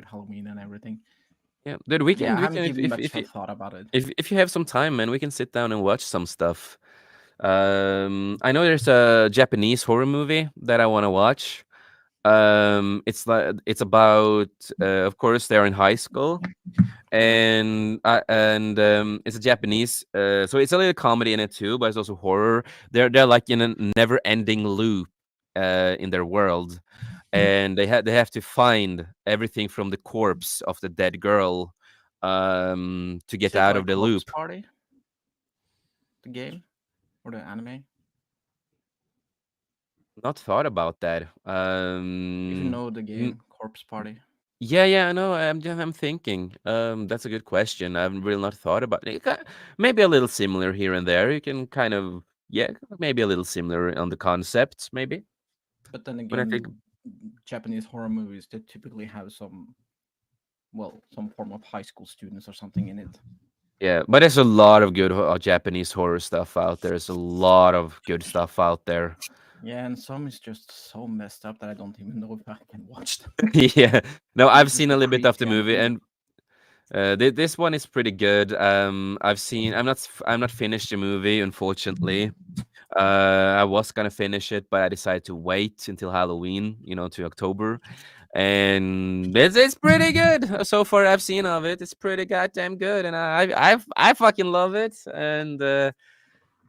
with Halloween and everything. Yeah, dude, Yeah, I we haven't can given much thought about it. if you have some time, man, we can sit down and watch some stuff. I know there's a Japanese horror movie that I want to watch. It's about, of course, they're in high school, and it's a Japanese. So it's a little comedy in it too, but it's also horror. They're like in a never-ending loop, in their world, and they have to find everything from the corpse of the dead girl, to Is get it out like of the Corpse loop. Party, the game or the anime? Not thought about that. If you know the game Corpse Party. Yeah, yeah, I know. I'm thinking. That's a good question. I've really not thought about it. Maybe a little similar here and there. You can kind of, yeah, maybe a little similar on the concepts. Maybe But then when I think, again, Japanese horror movies, they typically have some, well, some form of high school students or something in it. yeah, but there's a lot of good Japanese horror stuff out there. There's a lot of good stuff out there. Yeah, and some is just so messed up that I don't even know if I can watch them. Yeah, no, They're I've just seen so a little bit of the creepy and movie, weird. and this one is pretty good. I've seen. I'm not finished the movie, unfortunately. I was gonna finish it, but I decided to wait until Halloween, to October, and it's pretty good so far. I've seen of it. It's pretty goddamn good, and I fucking love it. And so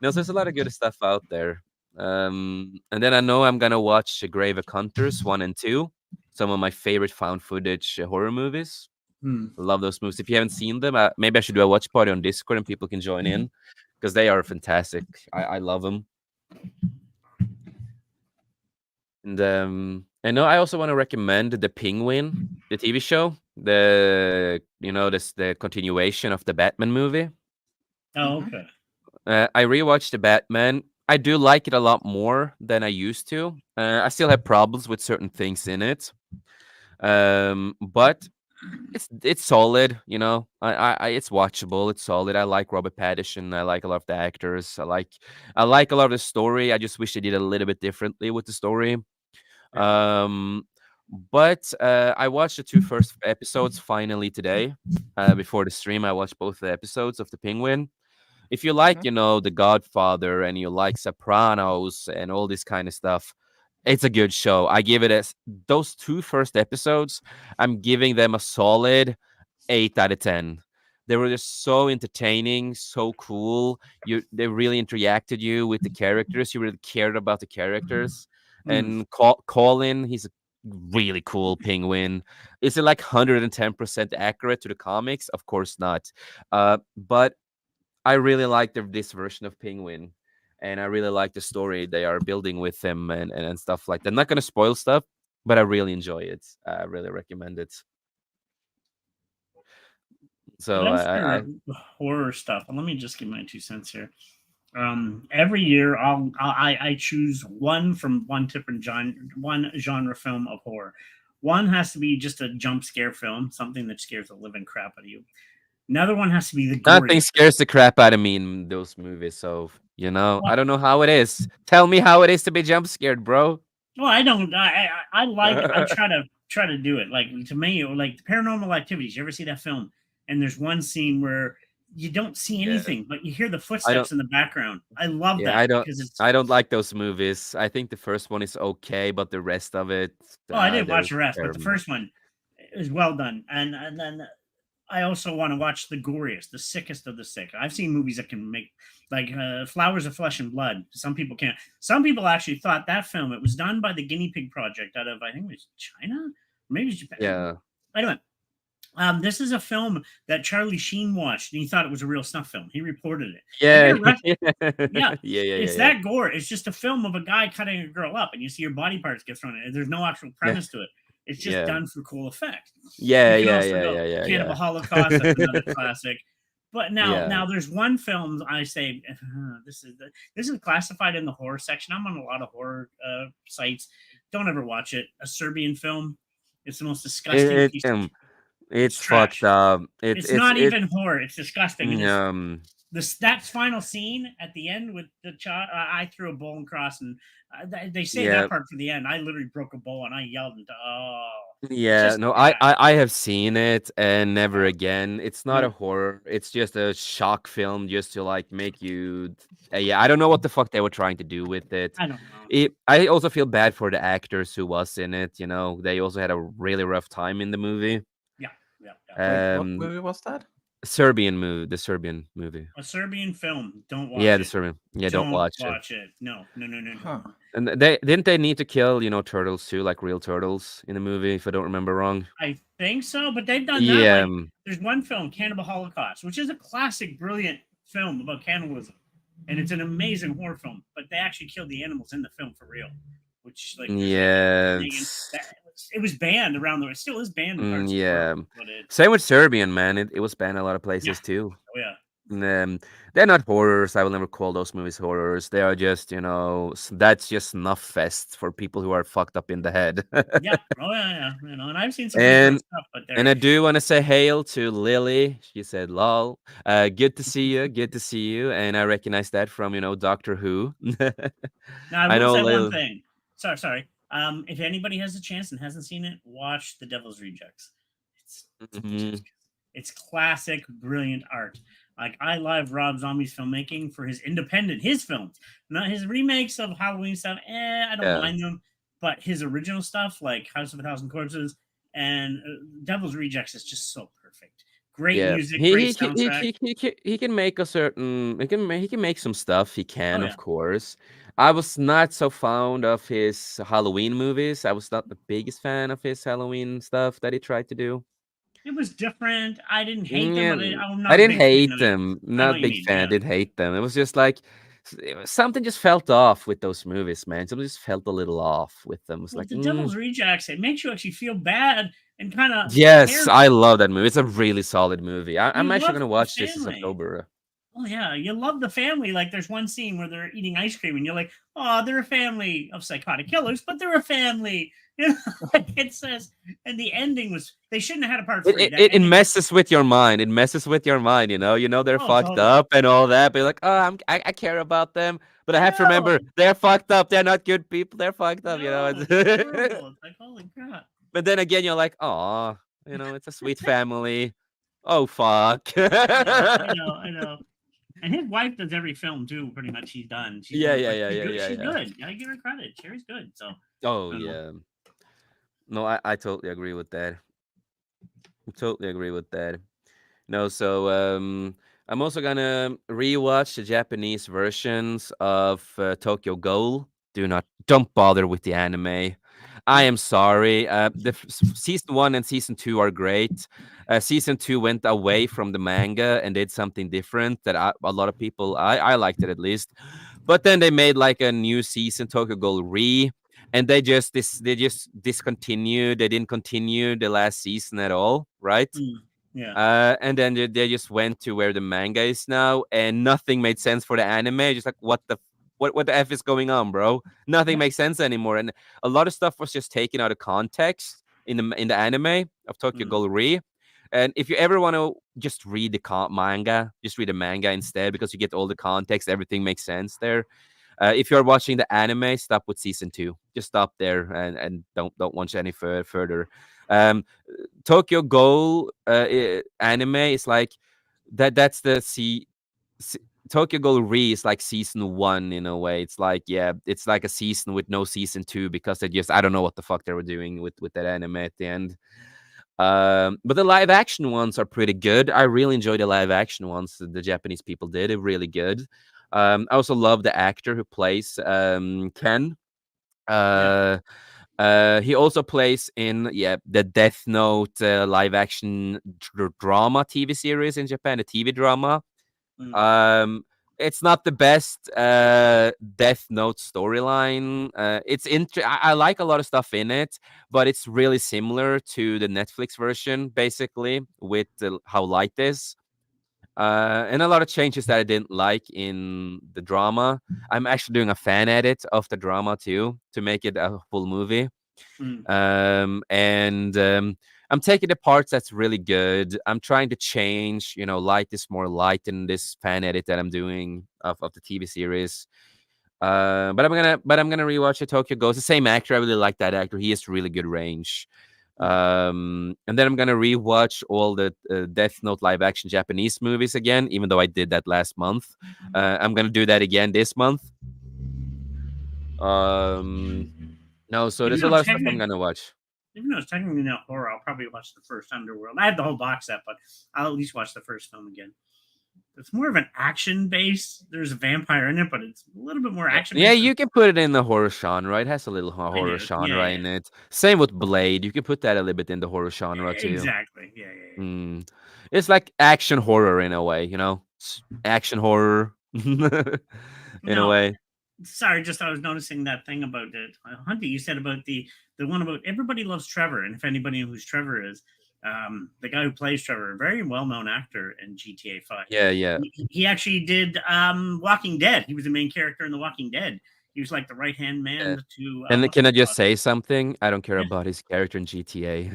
there's a lot of good stuff out there. And then I know I'm gonna watch Grave of Hunters 1 and 2, some of my favorite found footage horror movies. Hmm. Love those movies. If you haven't seen them, maybe I should do a watch party on Discord and people can join in because they are fantastic. I love them. And I know I also want to recommend The Penguin, the TV show, the continuation of the Batman movie. Oh, Mhm. okay. I rewatched the Batman. I do like it a lot more than I used to. I still have problems with certain things in it, but it's solid. It's watchable. It's solid. I like Robert Pattinson. I like a lot of the actors. I like a lot of the story. I just wish they did a little bit differently with the story. Yeah. Um, but I watched the two first episodes finally today. Before the stream, I watched both the episodes of The Penguin. If you like, Mhm. The Godfather and you like Sopranos and all this kind of stuff, it's a good show. I give it as those two first episodes. I'm giving them a solid 8 out of 10. They were just so entertaining, so cool. They really interacted you with the characters. You really cared about the characters. Hmm. And Colin, he's a really cool penguin. Is it like 110% accurate to the comics? Of course not. But I really like this version of Penguin, and I really like the story they are building with him and stuff like that. I'm not gonna spoil stuff, but I really enjoy it. I really recommend it. But So as I for horror stuff, let me just give my 2 cents here. Every year I choose one from one genre film of horror. One has to be just a jump scare film, something that scares the living crap out of you. Another one has to be the nothing goriest. scares the crap out of me in those movies. So I don't know how it is. Tell me how it is to be jump scared, bro. Well, I don't. I like. I try to do it. Like to me, like Paranormal Activities. You ever see that film? And there's one scene where you don't see Yeah, anything, but you hear the I don't. footsteps in the background. I love Yeah, that because it's. I don't like those movies. I think the first one is okay, but the rest of it, Oh, I didn't they're watch the rest, but the terrible. first one is well done. And then I also want to watch the goriest, the sickest of the sick. I've seen movies that can make like Flowers of Flesh and Blood. Some people can't. Some people actually thought that film. It was done by the Guinea Pig Project out of I think it was China, maybe it was Japan. Yeah, Anyway, this is a film that Charlie Sheen watched, and he thought it was a real snuff film. He reported it. They yeah, did a yeah, yeah, yeah, yeah, it's yeah, that gore. It's just a film of a guy cutting a girl up, and you see her body parts get thrown in. There's no actual yeah, premise to it. It's just yeah, done for cool effect. You yeah, can yeah, also yeah, go yeah, yeah, Cannibal yeah, Holocaust. That's another classic. But now, yeah. now there's one film I say this is classified in the horror section. I'm on a lot of horror sites. Don't ever watch it. A Serbian film. It's the most disgusting It, piece. It's it's fucked trash. up. It's not even horror. It's disgusting. It is Um, this that final scene at the end with the child. I threw a bowl and cross, and they say yeah, that part for the end. I literally broke a bowl and I yelled and oh. It's Yeah, just no, yeah, I have seen it and never yeah. again. It's not No, a horror. It's just a shock film just to like make you yeah, I don't know what the fuck they were trying to do with it. I don't know. I also feel bad for the actors who was in it, you know. They also had a really rough time in the movie. Yeah, yeah, yeah. Wait, what Um movie was that? The Serbian movie. A Serbian film. Don't Yeah, watch the it. Serbian. Yeah, don't Don't watch it. watch it. No, no, no, no, no. Huh. And they need to kill, turtles too, like real turtles in the movie, if I don't remember wrong. I think so, but they've done that. Yeah, Like, there's one film, Cannibal Holocaust, which is a classic, brilliant film about cannibalism, and it's an amazing horror film. But they actually killed the animals in the film for real, which like there's like a yeah, thing, and it was banned around the world. It still is banned in parts of the yeah. world, but it Same with Serbian, man. It was banned a lot of yeah, places too. oh yeah, And, they're not horrors. I will never call those movies horrors. They are just, that's just snuff fest for people who are fucked up in the head. yeah, oh yeah, yeah. And I've seen some pretty good and stuff, but and they're I do want to say hail to Lily. She said, "Lol, good to see you. Good to see you." And I recognize that from Doctor Who. now I I will know say one Lily. thing. Sorry. If anybody has a chance and hasn't seen it, watch The Devil's Rejects. Mhm. It's classic, brilliant art. Like I love Rob Zombie's filmmaking for his films, not his remakes of Halloween stuff. I don't Yeah. mind them, but his original stuff, like House of a Thousand Corpses and Devil's Rejects, is just so perfect. Great Yeah, music, great soundtrack. he can make a certain he can make some stuff. He Oh can, yeah, of course. I was not so fond of his Halloween movies. I was not the biggest fan of his Halloween stuff that he tried to do. it was different. I didn't hate them, Yeah, but I'm I not a didn't big fan hate of it. them. I know Not what a you big mean. fan. I Yeah. didn't hate them. It was just like something just felt off with those movies, man. Something just felt a little off with them. It was Well, like, the Devil's Rejects, it makes you actually feel bad and kind of yes, care. I love that movie. It's a really solid movie. I'm You actually love gonna the watch this family. October. Oh yeah, you love the family. Like there's one scene where they're eating ice cream, and you're like, "Oh, they're a family of psychotic killers, but they're a family." You know, like it says. And the ending was they shouldn't have had a part It, three. it That it it ending was messes with your mind. It messes with your mind. They're oh fucked totally. up and all that. But you're like, oh, I care about them. But I have to remember No, they're fucked up. They're not good people. They're fucked up. no, it's horrible. It's like holy crap. But then again, you're like, oh, it's a sweet family. Oh fuck. I know. And his wife does every film too. Pretty much, she's done. She's Yeah, done. yeah, But yeah, she's yeah, good. yeah, She's yeah. good. I give her credit. Sherry's good. So Oh I don't know. yeah. No, I totally agree with that. I totally agree with that. No, so I'm also gonna rewatch the Japanese versions of Tokyo Ghoul. Don't bother with the anime. I am sorry. Season 1 and season 2 are great. Season 2 went away from the manga and did something different that a lot of people I liked it at least. But then they made like a new season, Tokyo Ghoul Re, and they just discontinued. They didn't continue the last season at all, right? Yeah. And then they just went to where the manga is now, and nothing made sense for the anime. Just like what the f is going on, bro? Nothing Yeah. makes sense anymore, and a lot of stuff was just taken out of context in the anime of Tokyo Mm, Ghoul Re. And if you ever want to just read the manga, just read the manga instead because you get all the context. Everything makes sense there. If you're watching the anime, stop with season 2. Just stop there and don't watch any further. Um, Tokyo Ghoul anime is like that. That's the Tokyo Ghoul Re is like season 1 in a way. It's like it's like a season with no season 2 because they just I don't know what the fuck they were doing with that anime at the end. But the live action ones are pretty good. I really enjoy the live action ones that the Japanese people did. They're really good. I also love the actor who plays Ken. yeah. Uh, he also plays in the Death Note live action drama TV series in Japan, a TV drama. Mm, Um, it's not the best Death Note storyline. I like a lot of stuff in it, but it's really similar to the Netflix version, basically, with how light is. And a lot of changes that I didn't like in the drama. I'm actually doing a fan edit of the drama too to make it a full movie. mm, And I'm taking the parts that's really good. I'm trying to change, light is more light in this fan edit that I'm doing of the TV series. But I'm gonna rewatch the Tokyo Ghost. The same actor. I really like that actor. He has really good range. And then I'm gonna rewatch all the Death Note live action Japanese movies again, even though I did that last month. I'm gonna do that again this month. No, so Even there's a though lot of stuff I'm technically, gonna watch. even though it's technically not horror, I'll probably watch the first Underworld. I have the whole box set, but I'll at least watch the first film again. It's more of an action base. There's a vampire in it, but it's a little bit more action Yeah, based. you can put it in the horror genre. It has a little I horror do. Yeah, genre yeah. in it. Same with Blade. You can put that a little bit in the horror genre too. Exactly. Yeah, yeah, yeah. Mm. It's like action horror in a way, action horror in a No, way. sorry, just I was noticing that thing about it. Hunty, you said about the one about everybody loves Trevor, and if anybody knows who Trevor is, the guy who plays Trevor, a very well known actor in GTA 5. Yeah, yeah. He actually did Walking Dead. He was the main character in The Walking Dead. He was like the right hand man to And what's can it I just called? say something? I don't care Yeah. about his character in GTA.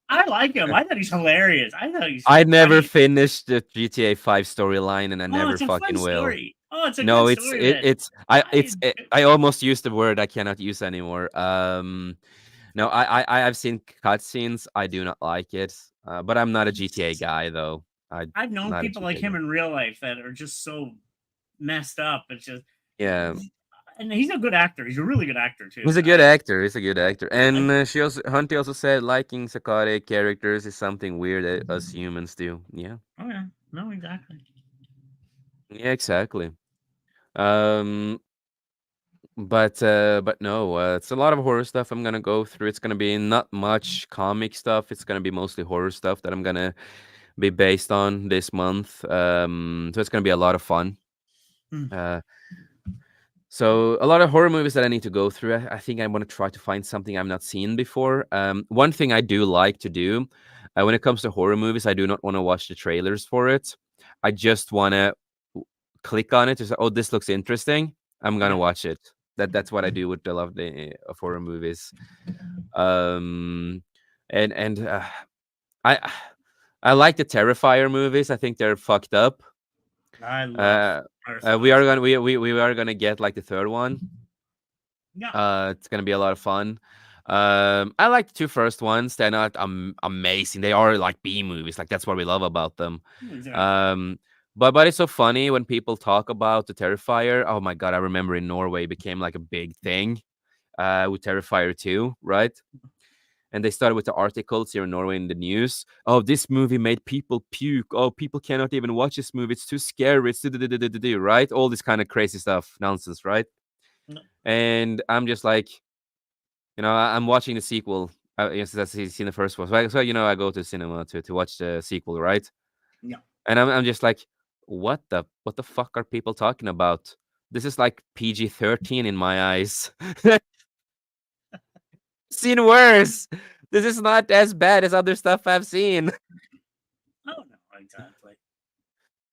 I like him. I thought he's hilarious. I thought he's I never funny. finished the GTA 5 storyline, and I Oh, never it's a fun fucking will. story. Oh, it's a No, good it's story, it, man. it's I almost used the word I cannot use anymore. No, I've seen cutscenes. I do not like it. But I'm not a GTA guy though. I'm I've known not a people like GTA him guy. in real life that are just so messed up. It's just, Yeah, and he's a good actor. He's a really good actor too. he's a good actor. He's a good actor. I, And Hunty also said liking psychotic characters is something weird that us humans do. Yeah, oh yeah, no, exactly. yeah, exactly. Um, but no, it's a lot of horror stuff I'm gonna go through. It's gonna be not much comic stuff. It's gonna be mostly horror stuff that I'm gonna be based on this month. So it's gonna be a lot of fun. Hmm. Uh, so a lot of horror movies that I need to go through. I think I want to try to find something I've not seen before. One thing I do like to do when it comes to horror movies, I do not want to watch the trailers for it. I just want to click on it to say, "Oh, this looks interesting. I'm gonna Yeah. watch it." That's what I do with a lot of the of horror movies. Um, and I I like the Terrifier movies. I think they're fucked up. I love Uh, we Terrifier. are gonna we are gonna get like the third one. Yeah, It's gonna be a lot of fun. I like the two first ones. They're not amazing. They are like B movies. Like that's what we love about them. exactly. Um, but it's so funny when people talk about the Terrifier. Oh my god, I remember in Norway it became like a big thing. With Terrifier 2, right? And they started with the articles here in Norway in the news. Oh, this movie made people puke. Oh, people cannot even watch this movie. It's too scary. It's right? All this kind of crazy stuff, nonsense, right? No, And I'm just like, I'm watching the sequel. Yes, that's seen the first one. So I go to cinema to watch the sequel, right? yeah. And I'm just like, what the fuck are people talking about? This is like PG-13 in my eyes. Seen worse. This is not as bad as other stuff I've seen. Oh no, exactly.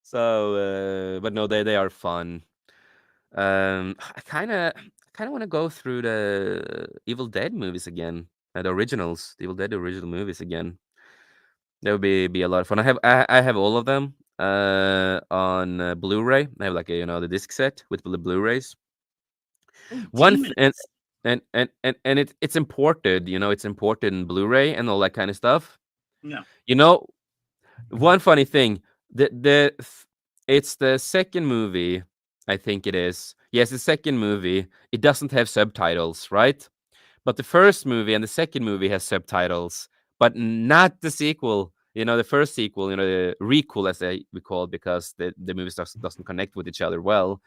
So, but no, they are fun. I kind of want to go through the Evil Dead movies again, the originals, the Evil Dead original movies again. That would be a lot of fun. I have all of them on Blu-ray. I have like the disc set with the Blu-rays. Oh, One th- demons. and it's imported. It's imported in Blu-ray and all that kind of stuff. No, You know, one funny thing, it's the second movie, I think it is. Yes, the second movie. It doesn't have subtitles, right? But the first movie and the second movie has subtitles, but not the sequel. The first sequel, the requel as we call it, because the movies doesn't connect with each other well.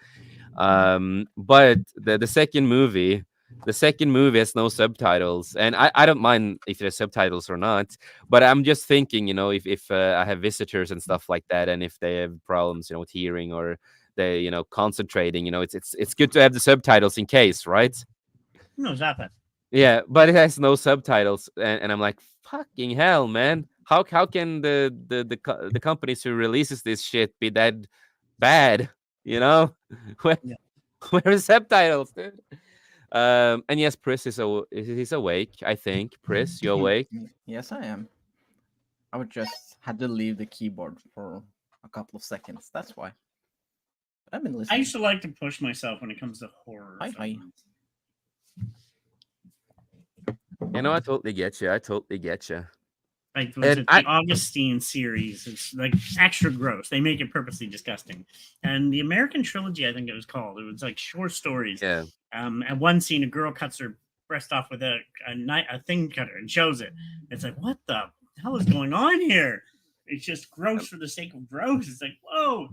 But the second movie has no subtitles, and I don't mind if there's subtitles or not. But I'm just thinking, if I have visitors and stuff like that, and if they have problems, with hearing or they, concentrating, it's good to have the subtitles in case, right? no, exactly. Yeah, but it has no subtitles, and I'm like, fucking hell, man! How can the companies who releases this shit be that bad? Where Yeah. where is subtitles, dude? And yes, Pris he's awake. I think Pris, you awake? Yes, I am. I would just had to leave the keyboard for a couple of seconds. That's why. I've been I listening. used to like to push myself when it comes to horror Hi. films. You know, I totally get you. I totally get you. Like, was And it the Augustine series? It's like extra gross. They make it purposely disgusting. And the American trilogy, I think it was called. It was like short stories. yeah, At one scene, a girl cuts her breast off with a thing cutter and shows it. It's like, what the hell is going on here? It's just gross for the sake of gross. It's like, whoa.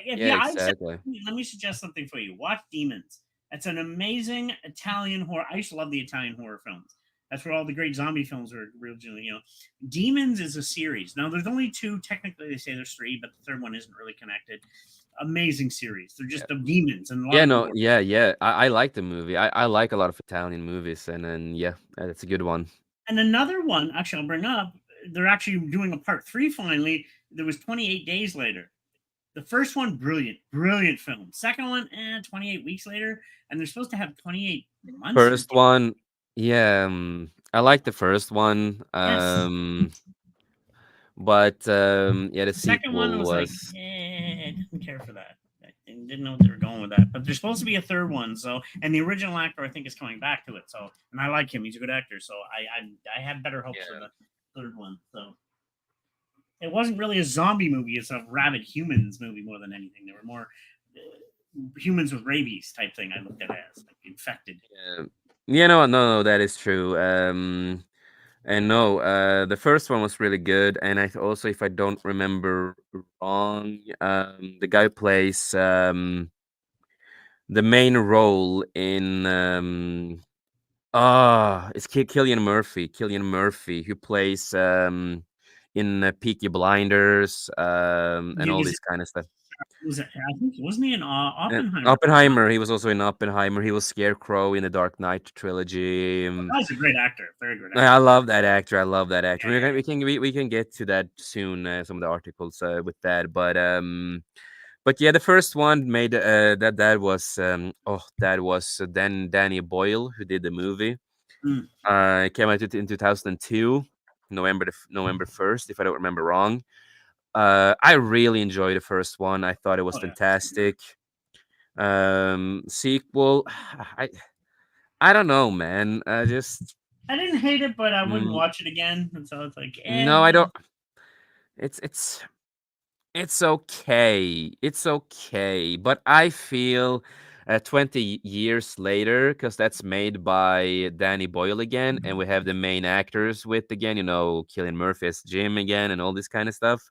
yeah, I'd say, exactly. let me suggest something for you. Watch Demons. That's an amazing Italian horror. I used to love the Italian horror films. That's where all the great zombie films were originally. Demons is a series. Now, there's only two. Technically, they say there's three, but the third one isn't really connected. Amazing series. They're just the demons and a lot Yeah, of no, gore. yeah. I like the movie. I like a lot of Italian movies, and then yeah, that's a good one. And another one, actually, I'll bring up. They're actually doing a part 3 finally. There was 28 days later. The first one, brilliant film. Second one, 28 weeks later, and they're supposed to have 28 months. First one, yeah, I like the first one. Yes. But yeah, the Second one sequel was like, was I didn't care for that. I didn't know what they were going with that. But there's supposed to be a third one, so and the original actor I think is coming back to it. So and I like him; he's a good actor. So I have better hopes for the third one. So it wasn't really a zombie movie; it's a rabid humans movie more than anything. They were more humans with rabies type thing. I looked at it as like infected. yeah, no, that is true. And no, the first one was really good, and I also, if I don't remember wrong, the guy who plays the main role in it's Killian Murphy. Killian Murphy, who plays in Peaky Blinders and all this kind of stuff. I think wasn't he in Oppenheimer? Oppenheimer. He was also in Oppenheimer. He was Scarecrow in the Dark Knight trilogy. He's a great actor, very good actor. I love that actor. I love that actor. Yeah, We can get to that soon. Some of the articles with that, but yeah, the first one made that was then Danny Boyle who did the movie. It came out in 2002, November 1st, if I don't remember wrong. I really enjoyed the first one. I thought it was fantastic. Sequel, I don't know, man. I didn't hate it, but I wouldn't watch it again. And so it's like, no, I don't. It's okay. It's okay. But I feel 20 years later, because that's made by Danny Boyle again, and we have the main actors with again, Cillian Murphy as Jim again, and all this kind of stuff.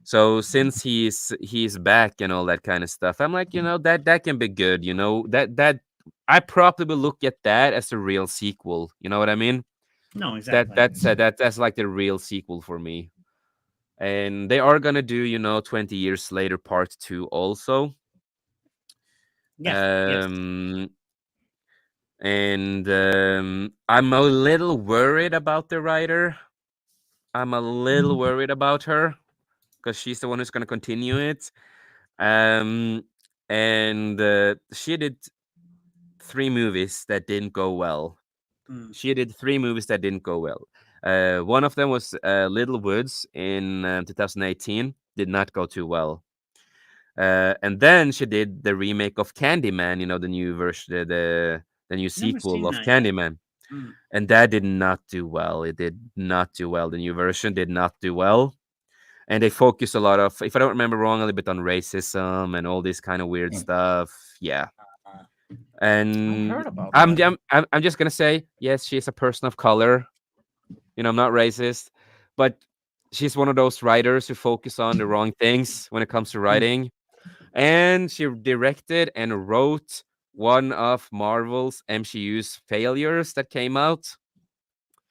So since he's back and all that kind of stuff, I'm like, that can be good. That I probably will look at that as a real sequel. You know what I mean? No, exactly. That's like the real sequel for me. And they are gonna do 20 years later part 2 also. Yes. And I'm a little worried about the writer. I'm a little worried about her because she's the one who's gonna continue it. And she did 3 movies that didn't go well. She did 3 movies that didn't go well. One of them was Little Woods in 2018. Did not go too well. And then she did the remake of Candyman, the new version, the new sequel of Candyman. And that did not do well. It did not do well. The new version did not do well. And they focus a lot of, if I don't remember wrong, a little bit on racism and all this kind of weird stuff. Yeah. And I heard about I'm just gonna say, yes, she's a person of color. I'm not racist, but she's one of those writers who focus on the wrong things when it comes to writing. And she directed and wrote one of Marvel's MCU's failures that came out.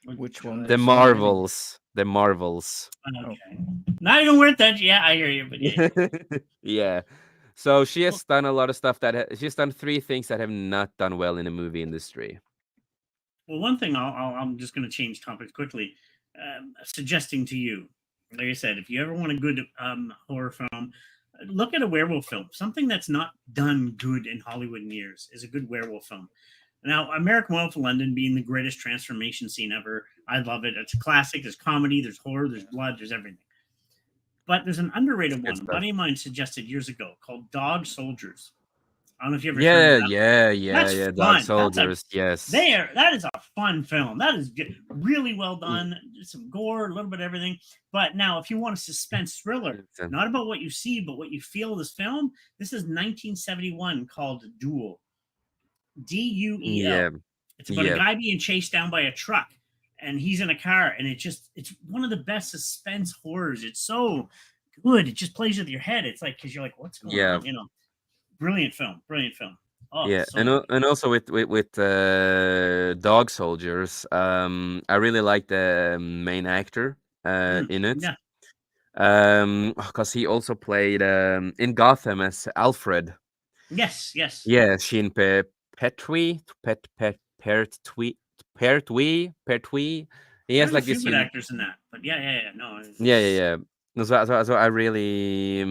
Which one? The Marvels. The Marvels. Okay. Not even worth that. Yeah, I hear you. But yeah. Yeah. So she has done a lot of stuff she's done 3 things that have not done well in the movie industry. Well, one thing I'm just going to change topics quickly. Suggesting to you, like I said, if you ever want a good horror film, look at a werewolf film. Something that's not done good in Hollywood in years is a good werewolf film. Now, American Werewolf in London being the greatest transformation scene ever, I love it. It's a classic. There's comedy, there's horror, there's blood, there's everything. But there's an underrated one. A buddy of mine suggested years ago called Dog Soldiers. I don't know if you ever turned Yeah, it up. yeah, yeah, That's yeah. Dog fun. That's a Soldiers. Yes. there. That is a fun film. That is good. Really well Mm, done. Some gore, a little bit of everything. But now, if you want a suspense thriller, it's, not about what you see, but what you feel this film, this is 1971 called Duel. Duel. yeah, It's about a yeah, guy being chased down by a truck, and he's in a car, and it's one of the best suspense horrors. It's so good. It just plays with your head. It's like because you're like, what's going yeah, on? You know, brilliant film. Brilliant film. Oh, yeah. so good. And also with Dog Soldiers, I really like the main actor in it. Yeah. Because he also played in Gotham as Alfred. Yes. Yes. Yeah, Sheen Petrie, Pertwee, Pertwee. He has There's a like few this good unique. actors in that, but yeah. No, Yeah, yeah, yeah. No, so I really,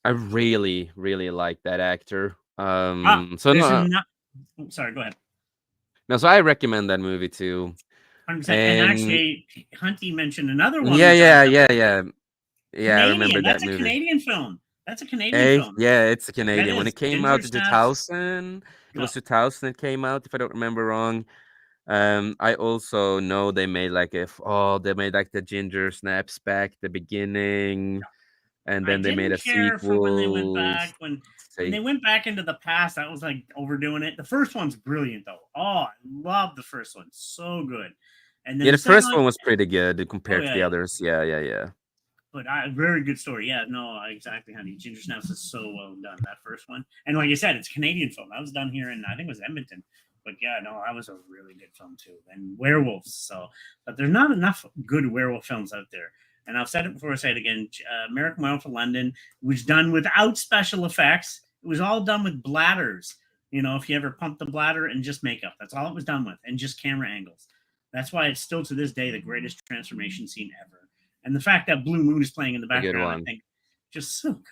I really, really like that actor. So there's no, enough. Sorry, go ahead. no, so I recommend that movie too. 100%. And And actually, Hunty mentioned another one, yeah, which I yeah, have yeah, yeah, yeah. I remember Canadian. that That's a movie. Canadian film. That's a Canadian film. Yeah, it's a That Canadian. When is it came Ginger out in Snaps. 2000, it No, was 2000 it came out, if I don't remember wrong. I also know they made like they made like the Ginger Snaps back at the beginning, and I then they made didn't a care for when they went sequel. back. When Say, they went back into the past, I was like overdoing it. The first one's brilliant though. Oh, I love the first one. So good. And then yeah, the the second first one, one was pretty good oh compared to yeah, the yeah. others. Yeah, yeah, yeah. But very good story. Yeah, no, exactly, honey. Ginger Snaps is so well done. That first one, and like you said, it's a Canadian film. That was done here in I think it was Edmonton. But yeah, no, that was a really good film too. And werewolves. So, but there's not enough good werewolf films out there. And I've said it before. I say it again. American Werewolf in London was done without special effects. It was all done with bladders. You know, if you ever pump the bladder and just makeup, that's all it was done with, and just camera angles. That's why it's still to this day the greatest transformation scene ever. And the fact that Blue Moon is playing in the A good background, I one. think, just so good,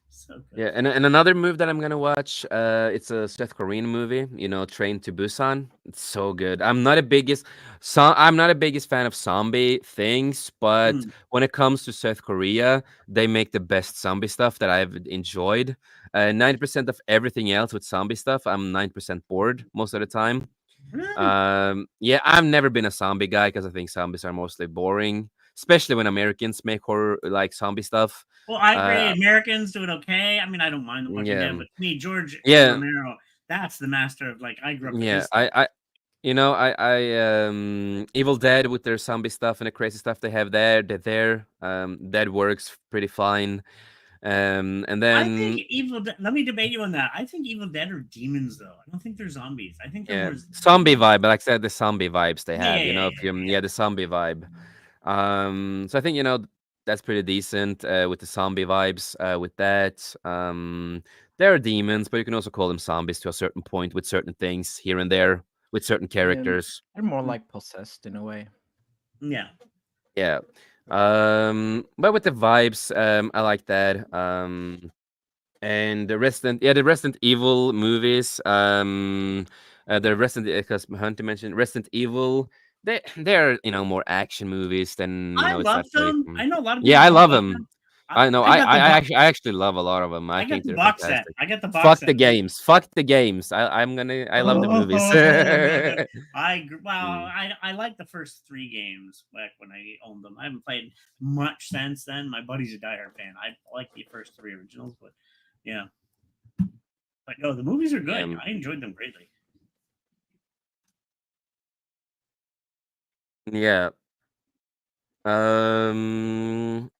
so good. Yeah, and another movie that I'm gonna watch, it's a South Korean movie, Train to Busan. It's so good. I'm not a biggest fan of zombie things, but Mm. when it comes to South Korea, they make the best zombie stuff that I've enjoyed. 90% of everything else with zombie stuff, I'm 9% bored most of the time. Really? Yeah, I've never been a zombie guy because I think zombies are mostly boring, especially when Americans make horror like zombie stuff. Well, I agree. Uh, Americans do it okay. I mean, I don't mind The Walking yeah, Dead, but to me, George A. yeah, Romero, that's the master of like. I grew up with yeah. his stuff. Evil Dead with their zombie stuff and the crazy stuff they have there. That works pretty fine. And I think then Evil. Let me debate you on that. I think Evil Dead are demons, though. I don't think they're zombies. I think they're yeah, more. zombie vibe. Like I said, the zombie vibes they Yeah, have. yeah, yeah, If you yeah. the zombie vibe. So I think that's pretty decent with the zombie vibes. With that, there are demons, but you can also call them zombies to a certain point with certain things here and there with certain Yeah, characters. they're more like possessed in a way. Yeah. Yeah. But with the vibes, I like that. And the Resident Evil movies, the Resident, because Hunter mentioned Resident Evil, they're more action movies than I it's love not very. them. I know a lot of Yeah, people I don't love love them. them. I, I know. I got the box. I actually love a lot of them. I I got think the they're box set. fantastic. I got the box Fuck set. the games. Fuck the games. I love the movies. Oh, well, Mm, I like the first three games back when I owned them. I haven't played much since then. My buddy's a diehard fan. I like the first three originals, but yeah. But no, the movies are good. yeah. I enjoyed them greatly. Yeah. And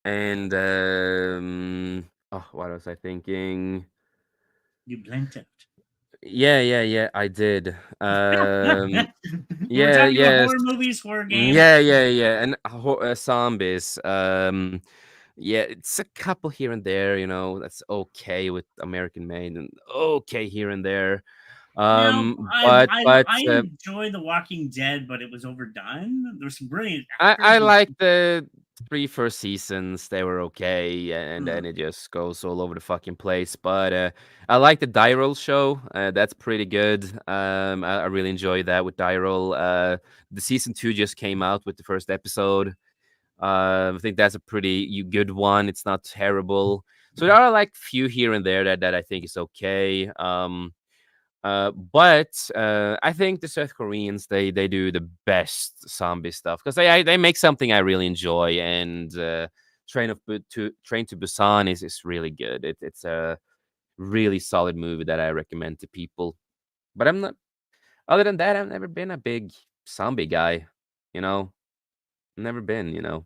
oh, what was I thinking? You blanked out. Yeah, I did. You were Yeah, talking about yes. horror movies, horror games. Yeah, and zombies. Yeah, it's a couple here and there, that's okay with American made and okay here and there. Now, But I enjoy The Walking Dead, but it was overdone. There's some brilliant I actors. like the three first seasons. They were okay, and then Hmm. it just goes all over the fucking place. But I like the Dyrol show. That's pretty good. I really enjoy that with Dyrol. The season 2 just came out with the first episode. I think that's a pretty good one. It's not terrible. So there are like few here and there that I think is okay. But I think the South Koreans they do the best zombie stuff because they make something I really enjoy, and Train to Busan is really good. It's a really solid movie that I recommend to people. But I'm not. Other than that, I've never been a big zombie guy. You know, never been. To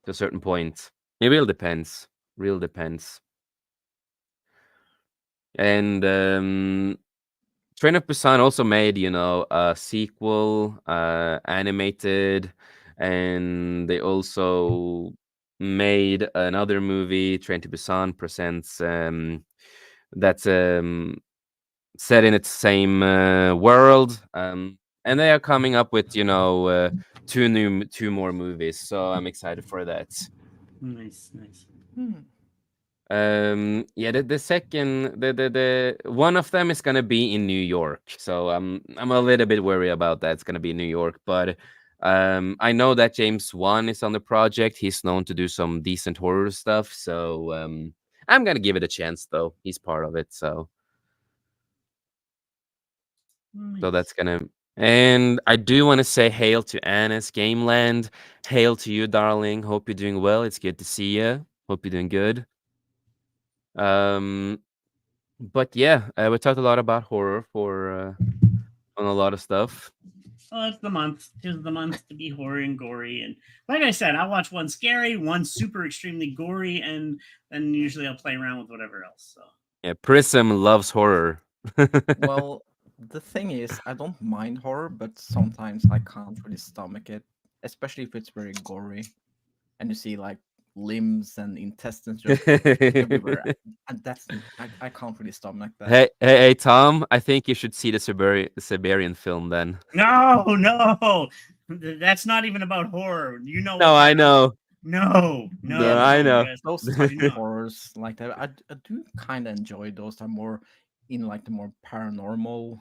a certain point. It really depends. Real depends. And Train of Busan also made, a sequel, animated, and they also made another movie, Train to Busan Presents, that's set in its same world. And they are coming up with, two more movies, so I'm excited for that. Nice, nice. Yeah, the second the one of them is gonna be in New York, so I'm a little bit worried about that. It's gonna be in New York, but I know that James Wan is on the project. He's known to do some decent horror stuff, so I'm gonna give it a chance though. He's part of it, so that's Nice. gonna. And I do want to say hail to Anna's Gameland. Hail to you, darling. Hope you're doing well. It's good to see you. Hope you're doing good. Um, But yeah, we talked a lot about horror for on a lot of stuff. Oh, it's the month. Tis the month to be horror and gory. And like I said, I'll watch one scary, one super extremely gory, and then usually I'll play around with whatever else. So Yeah, Prism loves horror. Well, the thing is, I don't mind horror, but sometimes I can't really stomach it, especially if it's very gory and you see like limbs and intestines just everywhere. And I can't really stomach that. Hey, Tom! I think you should see the Siberian film then. no, no, that's not even about horror. You know No, what? I know. No, No, no, I no. know. Yes. Those I type do of not. horrors like that, I do kind of enjoy those. Are more in like the more paranormal,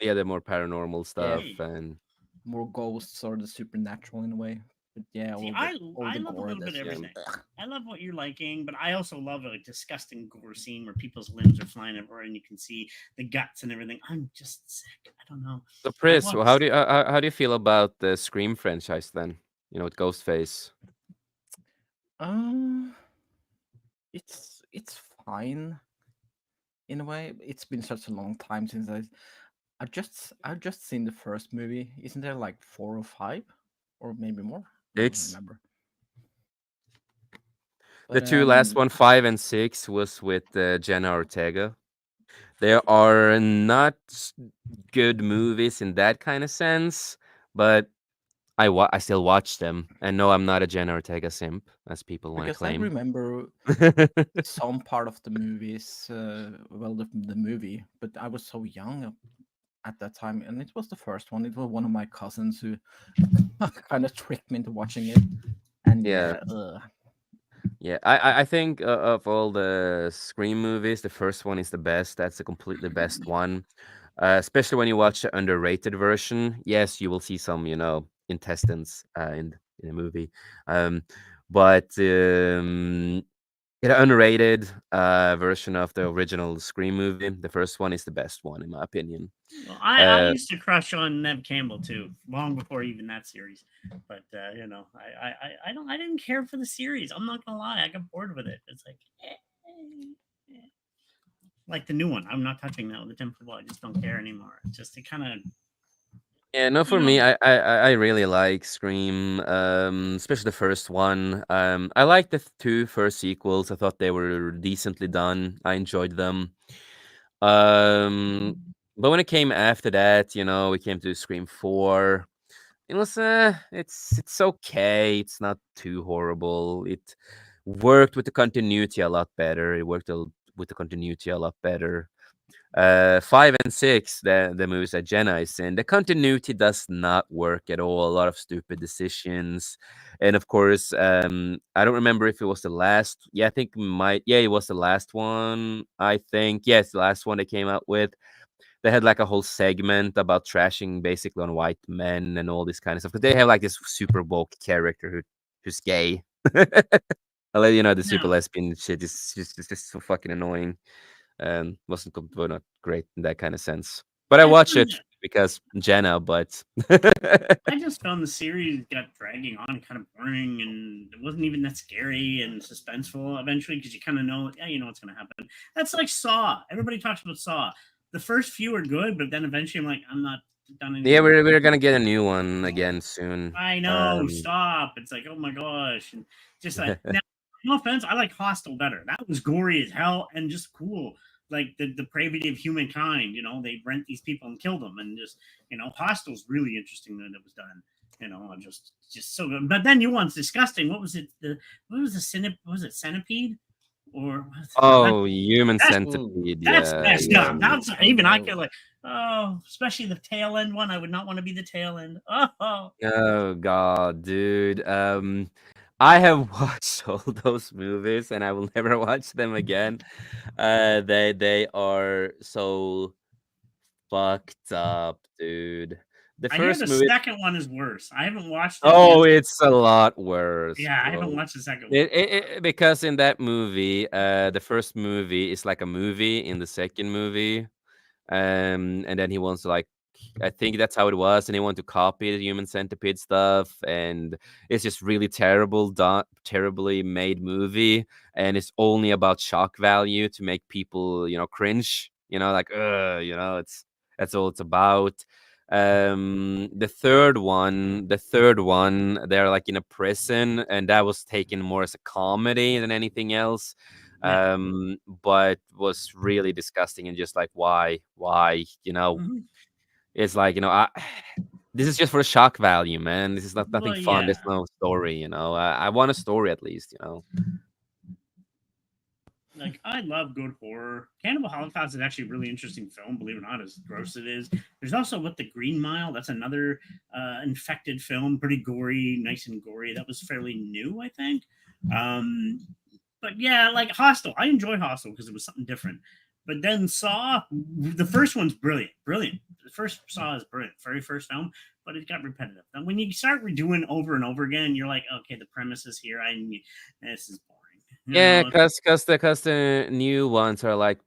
Yeah, the more paranormal yeah, stuff and more ghosts or the supernatural in a way. But yeah, See, all I the love a gore little bit that's of just yeah. everything. I love what you're liking, but I also love a disgusting gore scene where people's limbs are flying everywhere and you can see the guts and everything. I'm just sick. I don't know. So, I've Pris, watched. how do you feel about the Scream franchise then? With Ghostface. um, it's fine in a way. It's been such a long time since I've just seen the first movie. Isn't there like 4 or 5, or maybe more? I don't It's remember. the But two last one, 5 and 6, was with Jenna Ortega. There are not good movies in that kind of sense, but I still watch them. And no, I'm not a Jenna Ortega simp, as people want to because I claim. remember some part of the movies, well, the movie, but I was so young at that time, and it was the first one. It was one of my cousins who kind of tricked me into watching it, and Yeah, yeah, yeah. I think of all the Scream movies, the first one is the best. That's the completely best one. Especially when you watch the underrated version. Yes, you will see some, intestines in the movie. Um, but yeah, the underrated version of the original Scream movie, the first one is the best one in my opinion. Well, I Uh, used to crush on Nev Campbell too, long before even that series. But I don't I didn't care for the series. I'm not gonna lie, I got bored with it. It's like like the new one. I'm not touching that with a 10 foot wall. I just don't care anymore. It's just it kind of yeah, no, you for know me, I really like Scream, especially the first one. I like the two first sequels. I thought they were decently done. I enjoyed them. Um, but when it came after that, we came to Scream 4. It's okay. It's not too horrible. It worked with the continuity a lot better. It worked with the continuity a lot better. 5 and 6, the movies that Jenna is in, the continuity does not work at all. A lot of stupid decisions, and of course, I don't remember if it was the last. Yeah, I think yeah, it was the last one. I think yes, the last one they came out with. They had like a whole segment about trashing basically on white men and all this kind of stuff. Because they have like this super woke character who's gay. I'll let you know the super No, lesbian shit is just so fucking annoying. Well, not great in that kind of sense. But I I watch found it because Jenna. But I just found the series got dragging on, kind of boring, and it wasn't even that scary and suspenseful. Eventually, because you kind of know, yeah, you know what's going to happen. That's like Saw. Everybody talks about Saw. The first few are good, but then eventually, I'm like, I'm not done yeah, anymore. we're gonna get a new one again soon. I know, stop. It's like, oh my gosh, and just like now, no offense, I like Hostel better. That was gory as hell and just cool. Like the depravity of humankind. You know, they rent these people and kill them, and just Hostel's really interesting that it was done. Just so good. But then you one's disgusting. What was it? What was the was it centipede or Oh, Human that's Ooh, Centipede. that's Yeah, messed yeah. up. That's oh even I no. feel like, oh, especially the tail end one. I would not want to be the tail end. Oh, Oh God, dude. I have watched all those movies and I will never watch them again. They are so fucked up, dude. The I hear first the movie, second one is worse. I haven't watched it yet. oh, it's a lot worse, Yeah, I haven't bro. watched the second one. Because in that movie, the first movie is like a movie in the second movie. And then he wants to like, I think that's how it was, and he wanted to copy the Human Centipede stuff, and it's just really terribly made movie, and it's only about shock value to make people cringe, like it's that's all it's about. The third one, they're like in a prison, and that was taken more as a comedy than anything else. Yeah. But was really disgusting, and just like why. Mhm. It's like, this is just for shock value, man. This is not nothing Well, fun. There's yeah. no story. I want a story at least. Like I love good horror. Cannibal Holocaust is actually a really interesting film, believe it or not, as gross it is. There's also What the Green Mile. That's another infected film, pretty gory, nice and gory. That was fairly new, I think. Um, but yeah, like Hostel. I enjoy Hostel because it was something different. But then Saw, the first one's brilliant, brilliant. The first Saw is brilliant, very first film, but it got repetitive. And when you start redoing over and over again, you're like, okay, the premise is here. This is boring. You Yeah, know, cause the new ones are like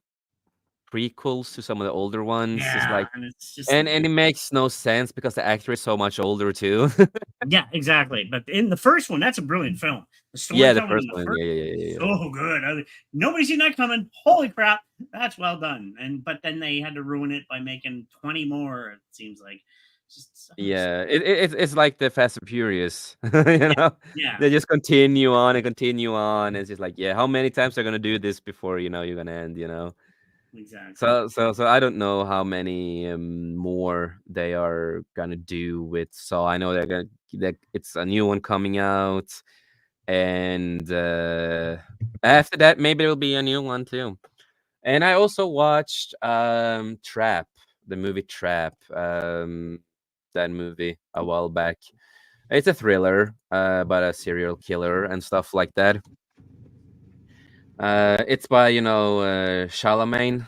prequels to some of the older ones. It's yeah, like, and it's just and it makes no sense because the actor is so much older too. yeah, exactly. But in the first one, that's a brilliant film. The Yeah, the storytelling in first the one. first Yeah, yeah, yeah, yeah. so good. Nobody's seen that coming. Holy crap, that's well done. And but then they had to ruin it by making 20 more. It seems like just Yeah, it's like the Fast and Furious, yeah, yeah, They just continue on and continue on. It's just like, yeah, how many times they're gonna do this before you're gonna end? exactly. So I don't know how many more they are gonna do with. So I know that it's a new one coming out, and after that maybe there will be a new one too. And I also watched Trap, the movie Trap. That movie a while back. It's a thriller about a serial killer and stuff like that. It's by Charlemagne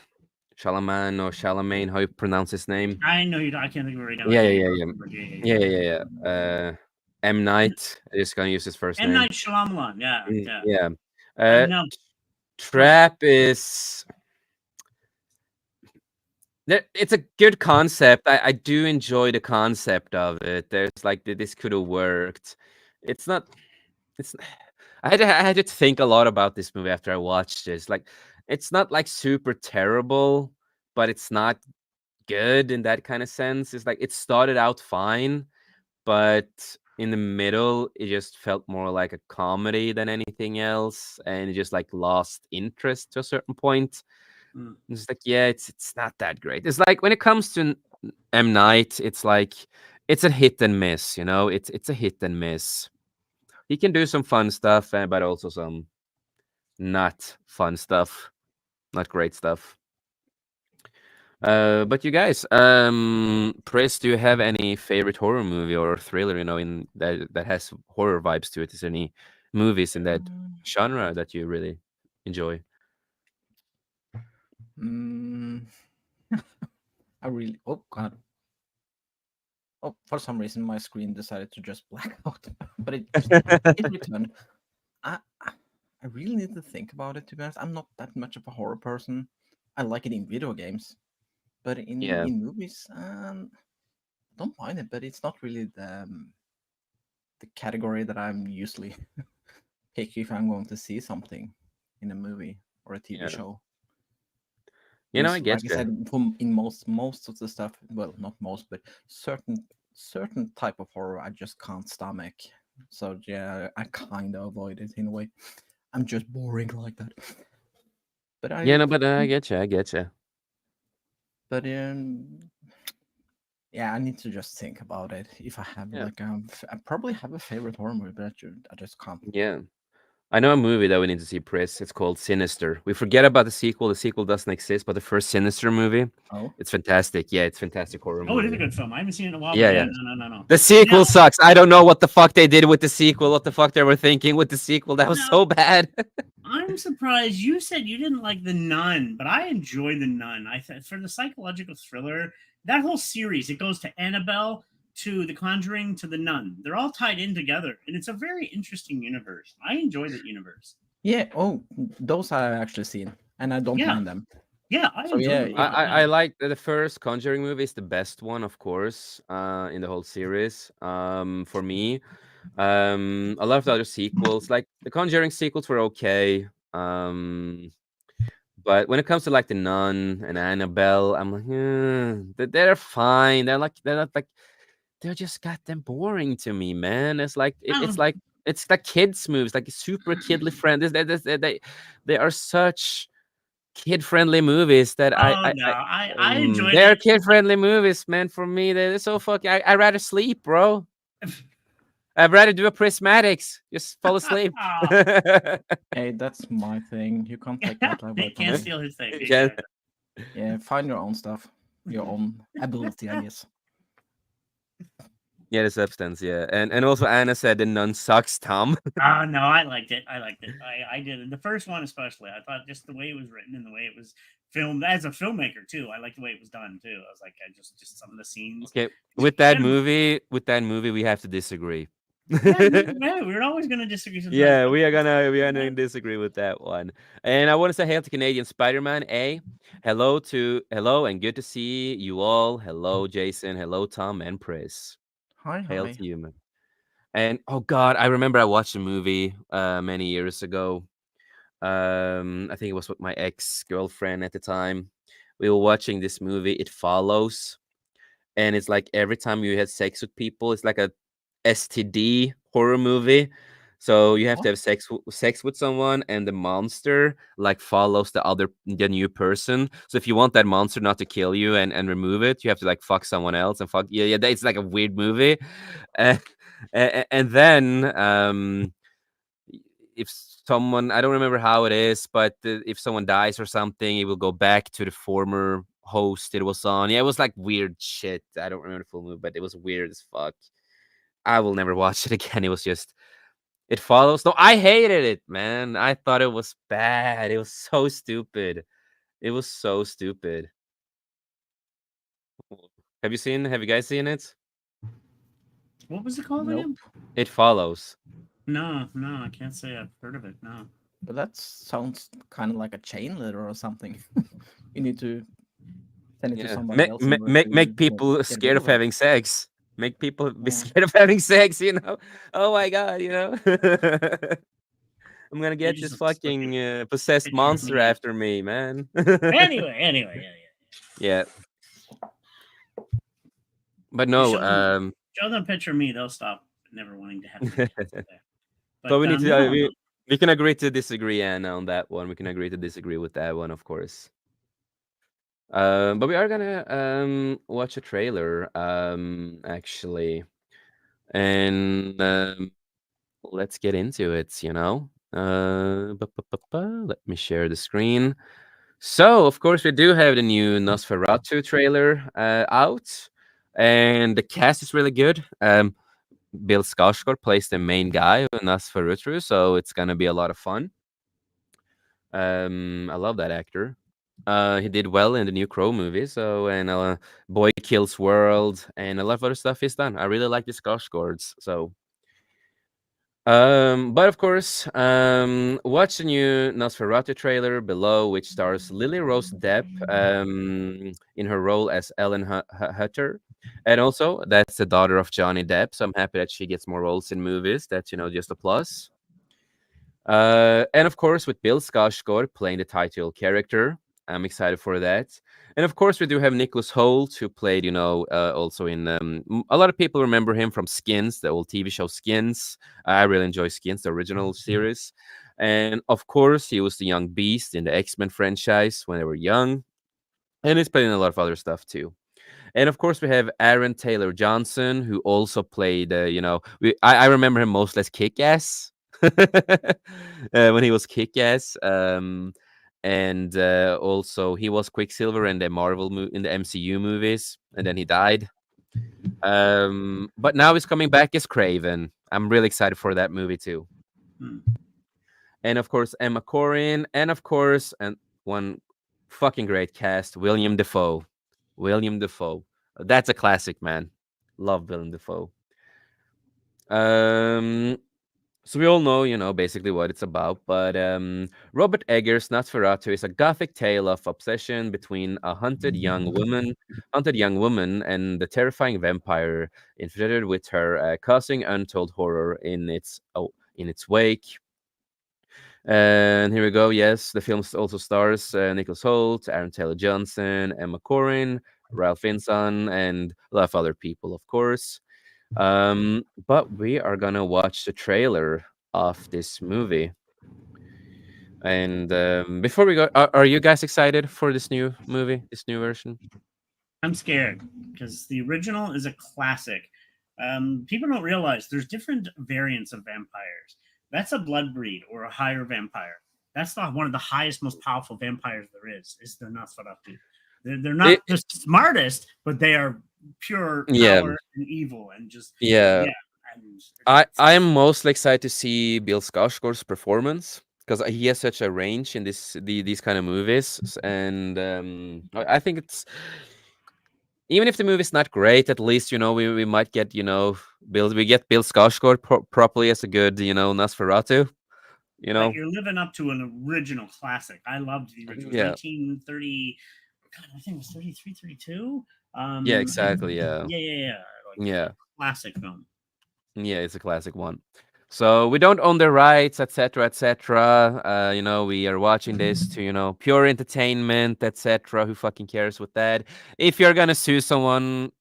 or Charlemagne, how you pronounce his name? I know you. I can't think of it right now. I Yeah, know yeah, you. yeah, yeah, Yeah, yeah, yeah, yeah. yeah, yeah. M Night. I'm just gonna use his first M name. Night Shyamalan. Yeah, yeah. Yeah. And Uh, now, go ahead. Trap is. It's a good concept. I do enjoy the concept of it. There's like this could have worked. It's not. It's. I had to think a lot about this movie after I watched this. Like, it's not like super terrible, but it's not good in that kind of sense. It's like it started out fine, but in the middle, it just felt more like a comedy than anything else, and it just like lost interest to a certain point. Mm. It's like, yeah, it's not that great. It's like when it comes to M Night, it's like it's a hit and miss. It's a hit and miss. He can do some fun stuff, but also some not fun stuff, not great stuff. But you guys, Chris, do you have any favorite horror movie or thriller, in that has horror vibes to it? Is there any movies in that Mm, genre that you really enjoy? mm, I really. Oh god. Oh, for some reason my screen decided to just black out, but it returned. I I really need to think about it, to be honest. I'm not that much of a horror person. I like it in video games, but Yeah, in movies, I don't mind it. But it's not really the category that I'm usually pick if I'm going to see something in a movie or a TV yeah. show. I Because, get like I you. said, in most of the stuff, well, not most, but certain type of horror, I just can't stomach. So yeah, I kind of avoid it in a way. I'm just boring like that. But Yeah, no, but I get you. I get you. but yeah, I need to just think about it. If I have Yeah, I probably have a favorite horror movie, but I just can't. yeah. I know a movie that we need to see, Chris. It's called Sinister. We forget about the sequel. The sequel doesn't exist, but the first Sinister movie, Oh, it's fantastic. Yeah, it's fantastic horror Oh, it is a movie. good film. I haven't seen it in a while, but Yeah, yeah, yeah. no. The sequel Now, sucks. I don't know what the fuck they did with the sequel. What the fuck they were thinking with the sequel. That was now so bad. I'm surprised you said you didn't like The Nun, but I enjoy The Nun. For the psychological thriller, that whole series, it goes to Annabelle, to The Conjuring, to The Nun. They're all tied in together, and it's a very interesting universe. I enjoy that universe. yeah. Oh, those I've actually seen, and I don't Yeah, mind them. yeah, I So enjoy yeah, them a I, lot. I, Yeah. I like the first Conjuring movie is the best one, of course, in the whole series. For me, a lot of the other sequels, like the Conjuring sequels, were okay. But when it comes to like the Nun and Annabelle, I'm like, they're fine. They're not like they're just goddamn boring to me, man. Um, It's like kids movies, like super kidly friend. They are such kid friendly movies that oh no, I enjoyed they are it. kid friendly movies, man. For me, they're so fucking. I rather sleep, bro. I'd rather do a prismatics. Just fall asleep. Oh, hey, that's my thing. You can't take that away they from can't me. steal his thing. Yeah. Exactly. Yeah, find your own stuff, your own ability, I guess. Yeah, the substance, yeah. And also Anna said the nun sucks, Tom. Oh no, I liked it. I liked it. I did it. The first one especially. I thought just the way it was written and the way it was filmed as a filmmaker too. I liked the way it was done too. I was like, I just some of the scenes. Okay. Yeah, With that movie, we have to disagree. yeah, yeah, we're always gonna disagree sometimes. Yeah, we are gonna disagree with that one. And I want to say hail to Canadian Spider-Man. Hello and good to see you all. Hello, Jason. Hello, Tom and Pris. Hi, Hail hi. to you, man. And oh god, I remember I watched a movie many years ago. I think it was with my ex-girlfriend at the time. We were watching this movie, It Follows, and it's like every time you had sex with people, it's like a STD horror movie. So you have to What? have sex with someone, and the monster like follows the new person. So if you want that monster not to kill you and remove it, you have to like fuck someone else and fuck yeah. It's like a weird movie, and, and then if someone I don't remember how it is, but if someone dies or something, it will go back to the former host it was on. Yeah, it was like weird shit. I don't remember the full movie, but it was weird as fuck. I will never watch it again. It was just It Follows. No, I hated it, man. I thought it was bad. It was so stupid. It was so stupid. Have you guys seen it? What was it called Nope. again? It Follows. No, I can't say I've heard of it. No. But that sounds kind of like a chain letter or something. You need to send it to Yeah. somebody else in order Make to people get scared rid of of it. having sex. Make people be Yeah. scared of having sex, Oh my god, I'm gonna You're get just this a fucking fucking possessed picture of monster me. after me, man. Anyway, Yeah. But You no, show them a picture of me, they'll stop never wanting to have sex. so But we need to no, no. we can agree to disagree, Anna, on that one. We can agree to disagree with that one, of course. But we are gonna watch a trailer actually, and let's get into it. Let me share the screen. So, of course, we do have the new Nosferatu trailer out, and the cast is really good. Bill Skarsgård plays the main guy in Nosferatu, so it's gonna be a lot of fun. I love that actor. He did well in the new Crow movie, and Boy Kills World, and a lot of other stuff he's done. I really like the Skarsgårds. So, But of course, watch the new Nosferatu trailer below, which stars Lily Rose Depp in her role as Ellen Hutter. And also, that's the daughter of Johnny Depp, so I'm happy that she gets more roles in movies. That's, just a plus. And of course, with Bill Skarsgård playing the title character, I'm excited for that. And of course, we do have Nicholas Hoult, who played, also in a lot of people remember him from Skins, the old TV show Skins. I really enjoy Skins, the original series. And of course, he was the young Beast in the X-Men franchise when they were young. And he's playing a lot of other stuff too. And of course, we have Aaron Taylor Johnson, who also played, I remember him mostly as Kick Ass when he was Kick Ass. And also, he was Quicksilver in the in the MCU movies, and then he died. But now he's coming back as Craven. I'm really excited for that movie too. Hmm. And of course, Emma Corrin, and of course, and one fucking great cast, William Defoe. William Defoe. That's a classic, man. Love Willem Dafoe. So we all know, basically what it's about. But Robert Eggers' Nosferatu is a gothic tale of obsession between a hunted young woman, and the terrifying vampire infiltrated with her, causing untold horror in its wake. And here we go. Yes, the film also stars Nicholas Hoult, Aaron Taylor Johnson, Emma Corrin, Ralph Fiennes, and a lot of other people, of course. But we are gonna watch the trailer of this movie. And before we go, are you guys excited for this new movie, this new version? I'm scared because the original is a classic. People don't realize there's different variants of vampires. That's a blood breed or a higher vampire. That's not one of the highest, most powerful vampires there is the Nosferatu. They're not the smartest, but they are pure power and evil and just yeah. And I am mostly excited to see Bill Skarsgård's performance because he has such a range in these kind of movies, and I think it's, even if the movie's not great, at least we might get we get Bill Skarsgård properly as a good Nosferatu. But you're living up to an original classic. I loved the original. It was 1930. God, I think it was 33, 32. Yeah, exactly. Yeah. Like, classic film. Yeah, it's a classic one. So we don't own the rights, etc., etc. We are watching this to pure entertainment, etc. Who fucking cares with that? If you're gonna sue someone,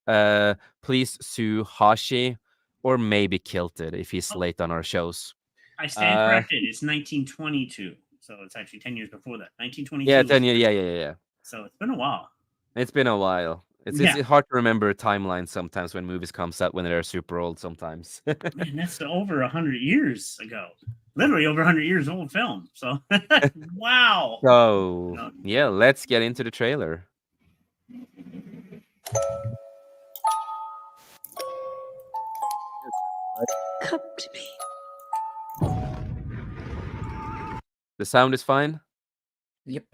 please sue Hashi or maybe Kilted if he's late on our shows. I stand corrected. It's 1922, so it's actually 10 years before that. 1922. Yeah, 10 years. Yeah. So it's been a while. It's been a while. It's hard to remember timelines sometimes when movies comes out when they're super old sometimes. Man, that's over 100 years ago. Literally over 100 years old film. So, wow. So, yeah, let's get into the trailer. Come to me. The sound is fine? Yep.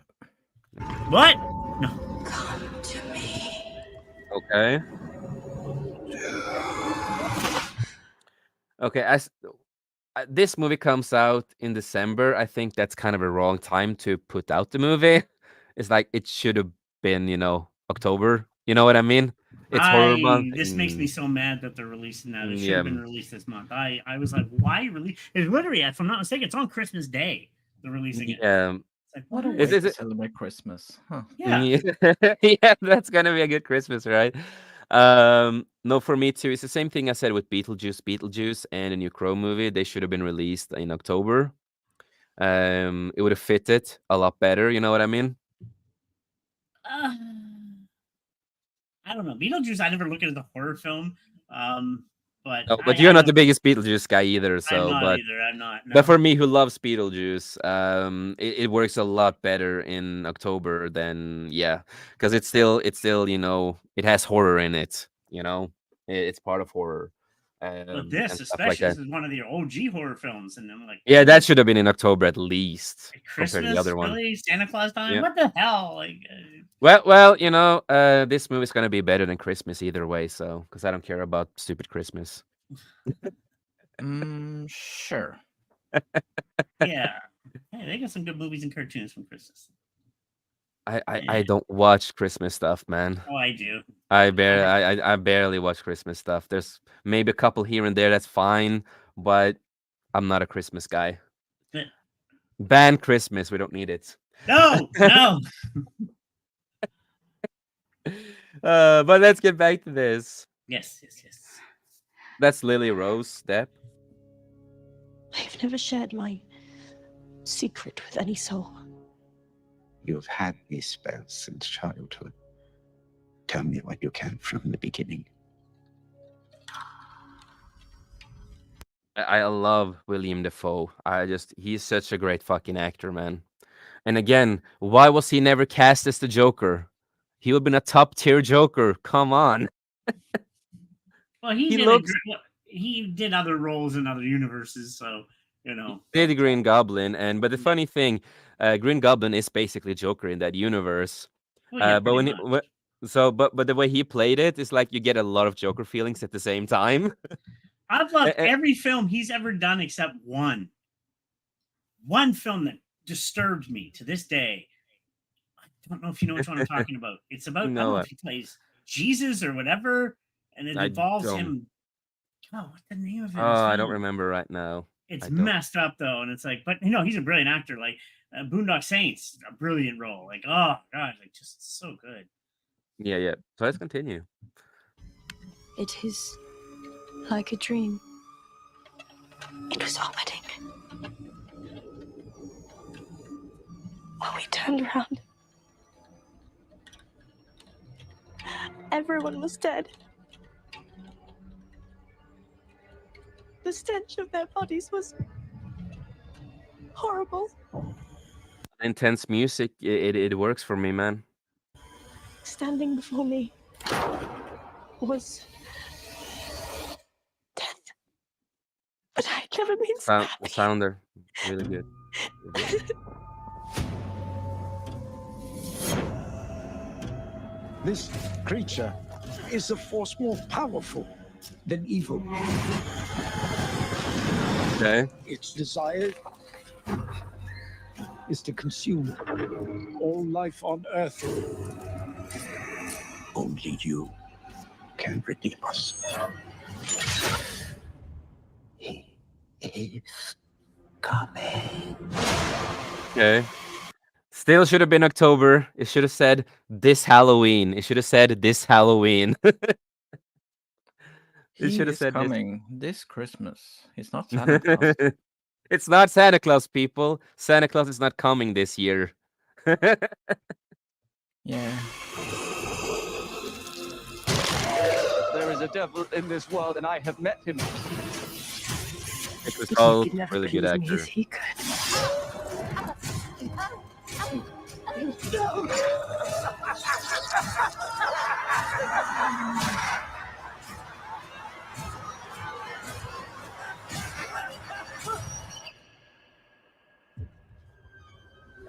What? No. Come to me. Okay. Okay, this movie comes out in December. I think that's kind of a wrong time to put out the movie. It's like it should have been, October. You know what I mean? It's horror month. This makes me so mad that they're releasing that. It should have been released this month. I was like, why release? It's literally, if I'm not mistaken, it's on Christmas Day. They're releasing it. Yeah. It's like, What a way to celebrate Christmas. Huh. Yeah. Yeah, that's gonna be a good Christmas, right? No, for me too. It's the same thing I said with Beetlejuice and the new Crow movie. They should have been released in October. It would have fitted a lot better. You know what I mean? I don't know. Beetlejuice, I never look at it as a horror film. But you're not the biggest Beetlejuice guy either. So, I'm not. No. But for me, who loves Beetlejuice, it works a lot better in October than because it's still it has horror in it. It's part of horror. But this, especially, this is one of the OG horror films, and I'm like, that should have been in October at least. Christmas, compared to the other one. really? Santa Claus time? What the hell? Like, well, this movie's gonna be better than Christmas either way. So, because I don't care about stupid Christmas. Sure. Yeah. Hey, they got some good movies and cartoons from Christmas. I don't watch Christmas stuff, man. Oh, I do. I barely watch Christmas stuff. There's maybe a couple here and there that's fine, but I'm not a Christmas guy. But- Ban Christmas. We don't need it. No, no. But let's get back to this. Yes. That's Lily Rose, Depp. I've never shared my secret with any soul. You've had these spells since childhood. Tell me what you can from the beginning. I love William Dafoe. He's such a great fucking actor, man. And again, why was he never cast as the Joker? He would have been a top tier Joker. Come on. Well, he did other roles in other universes, so you know. He did Green Goblin, but the funny thing, Green Goblin is basically Joker in that universe. Well, yeah, But when pretty it, much. but the way he played it is like you get a lot of Joker feelings at the same time. I've loved eh, eh. every film he's ever done except one. One film that disturbed me to this day. I don't know if you know which one I'm talking about. It's about I don't know if he plays Jesus or whatever, and it I involves don't. him. Oh, what's the name of it? Oh, I don't remember right now. It's I don't. messed up though, and it's like, but you know, he's a brilliant actor. Like Boondock Saints, a brilliant role. Like, oh god, like just so good. Yeah. So let's continue. It is like a dream. It was our wedding. When we turned around, everyone was dead. The stench of their bodies was horrible. Intense music, it works for me, man. Standing before me was death. But I'd never been so happy. Sounder, really good. This creature is a force more powerful than evil. Okay. Its desire is to consume all life on Earth. Only you can redeem us. He is coming. Okay. Still should have been October. It should have said this Halloween. It should have said this Halloween. He should have is said this. coming this Christmas. He's not Santa Claus. It's not Santa Claus, people. Santa Claus is not coming this year. Yeah. There is a devil in this world, and I have met him. It was If all he could never really good please me actor. as he could.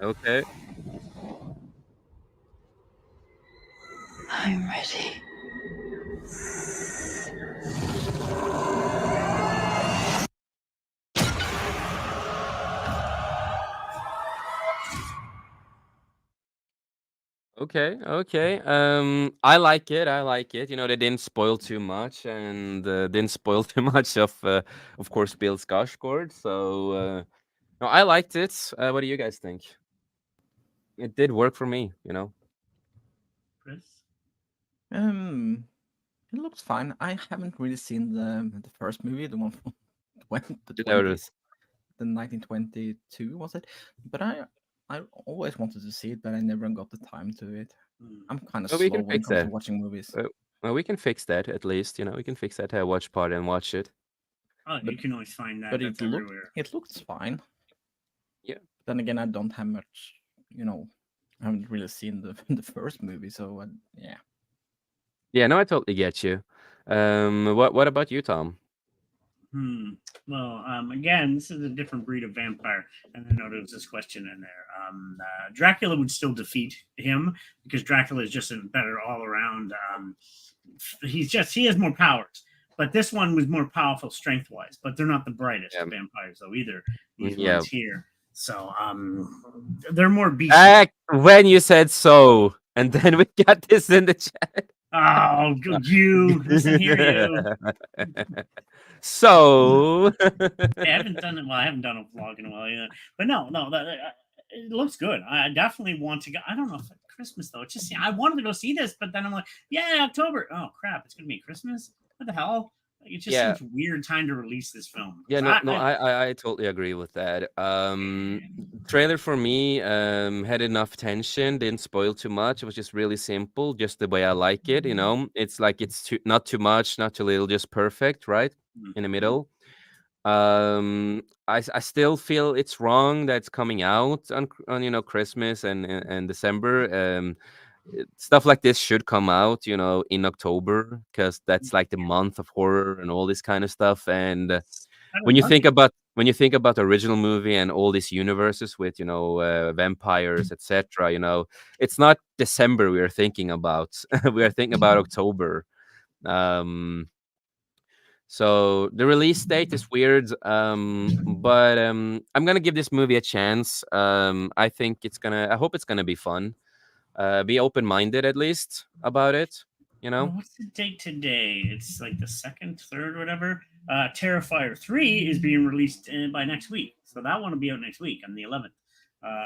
Okay. I'm ready. Okay. I like it. You know, they didn't spoil too much, and didn't spoil too much of course, Bill Skarsgård. So, no, I liked it. What do you guys think? It did work for me, you know. Chris? It looks fine. I haven't really seen the first movie, the one from the Notice. 20s, the 1922 was it? But I always wanted to see it, but I never got the time to it. I'm kind of Well, we slow can when it fix comes to that. watching movies. Well, we can fix that at least. You know, we can fix that. Watch party and watch it. Oh, you can always find that. But That's everywhere. it looks fine. Yeah. Then again, I don't have much. You know, I haven't really seen the first movie, so yeah. Yeah, no, I totally get you. What about you, Tom? Well, again, this is a different breed of vampire, and I know there was this question in there. Dracula would still defeat him because Dracula is just a better all around. He has more powers, But this one was more powerful strength wise. But they're not the brightest Yeah. vampires though either. These Yeah. ones here. So they're more beastly. When you said so, and then we got this in the chat. Oh, you listen here, you. So I haven't done it. Well, I haven't done a vlog in a while either. But no, it looks good. I definitely want to go. I don't know if it's Christmas though. It's just I wanted to go see this, but then I'm like, yeah, October. Oh crap, it's gonna be Christmas. What the hell? Like, it just Yeah. seems weird time to release this film. Yeah, I totally agree with that. Trailer for me had enough tension, didn't spoil too much. It was just really simple, just the way I like it. You know, it's like it's not too much, not too little, just perfect, right in the middle. I still feel it's wrong that it's coming out on Christmas and December. Stuff like this should come out in October, because that's like the month of horror and all this kind of stuff. And when you think about the original movie and all these universes with vampires, etc., it's not December we are thinking about. We are thinking about October. So the release date is weird, but I'm gonna give this movie a chance. I hope it's gonna be fun. Be open-minded at least about it. What's the date today? It's like the second, third, whatever. Terrifier 3 is being released by next week, so that one will be out next week on the 11th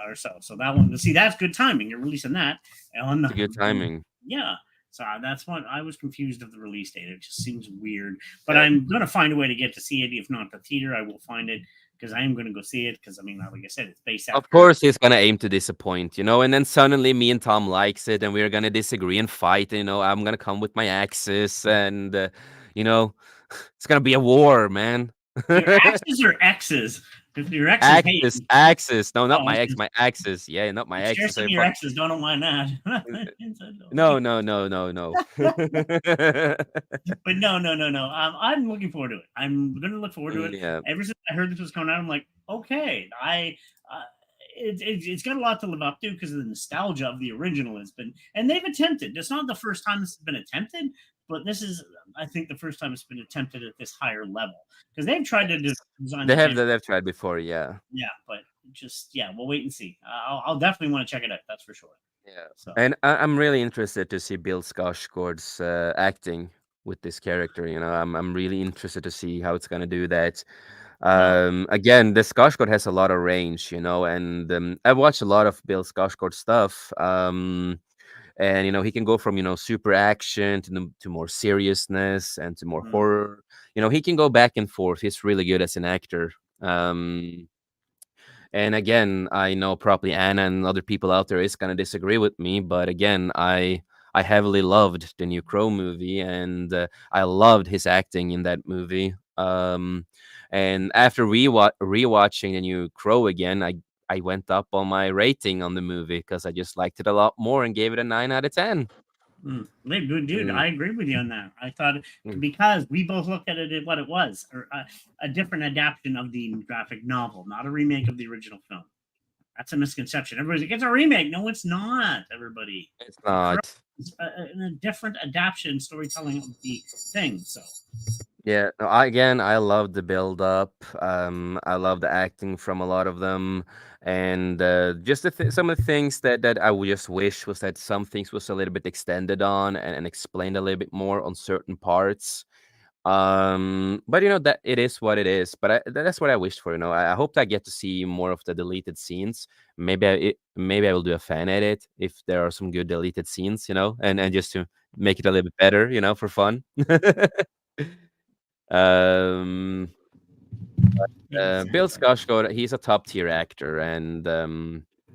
or so. So that one, see, that's good timing. You're releasing that on It's good timing. Yeah. So that's what I was confused of the release date. It just seems weird, but I'm gonna find a way to get to see it. If not the theater, I will find it because I am gonna go see it. Because I mean, like I said, it's based out. Of course, he's gonna aim to disappoint, and then suddenly me and Tom likes it, and we're gonna disagree and fight. I'm gonna come with my axes, and it's gonna be a war, man. Your axes or X's? If your exes axes. No, not my ex. My axes. Yeah, not my share axes. some of your exes. Don't mind that. No. But no. I'm looking forward to it. I'm gonna look forward to it. Yeah. Ever since I heard this was coming out, I'm like, okay, it's got a lot to live up to because of the nostalgia of the original has been, and they've attempted. It's not the first time this has been attempted, but this is, I think, the first time it's been attempted at this higher level because they've tried to design. They've tried before, yeah. Yeah, but we'll wait and see. I'll definitely want to check it out. That's for sure. Yeah. So. And I'm really interested to see Bill Skarsgård's acting with this character. I'm really interested to see how it's gonna do that. Again, the Skarsgård has a lot of range, and I've watched a lot of Bill Skarsgård stuff. And he can go from super action to more seriousness and to more horror. He can go back and forth. He's really good as an actor. And again, I know probably Anna and other people out there is gonna disagree with me, but again, I heavily loved the new Crow movie, and I loved his acting in that movie. And after rewatching the new Crow again, I went up on my rating on the movie because I just liked it a lot more and gave it a 9 out of 10. Dude, I agree with you on that. I thought because we both looked at it at what it was, or a different adaptation of the graphic novel, not a remake of the original film. That's a misconception. Everybody's like, it's a remake. No, it's not, everybody. It's not. It's a different adaptation storytelling of the thing. So yeah, no, I love the build up. I love the acting from a lot of them, and just some of the things that I would just wish was that some things was a little bit extended on and explained a little bit more on certain parts. But that it is what it is. But that's what I wished for. I hope I get to see more of the deleted scenes. Maybe I will do a fan edit if there are some good deleted scenes, and just to make it a little bit better, for fun. Bill Skarsgård, he's a top tier actor, and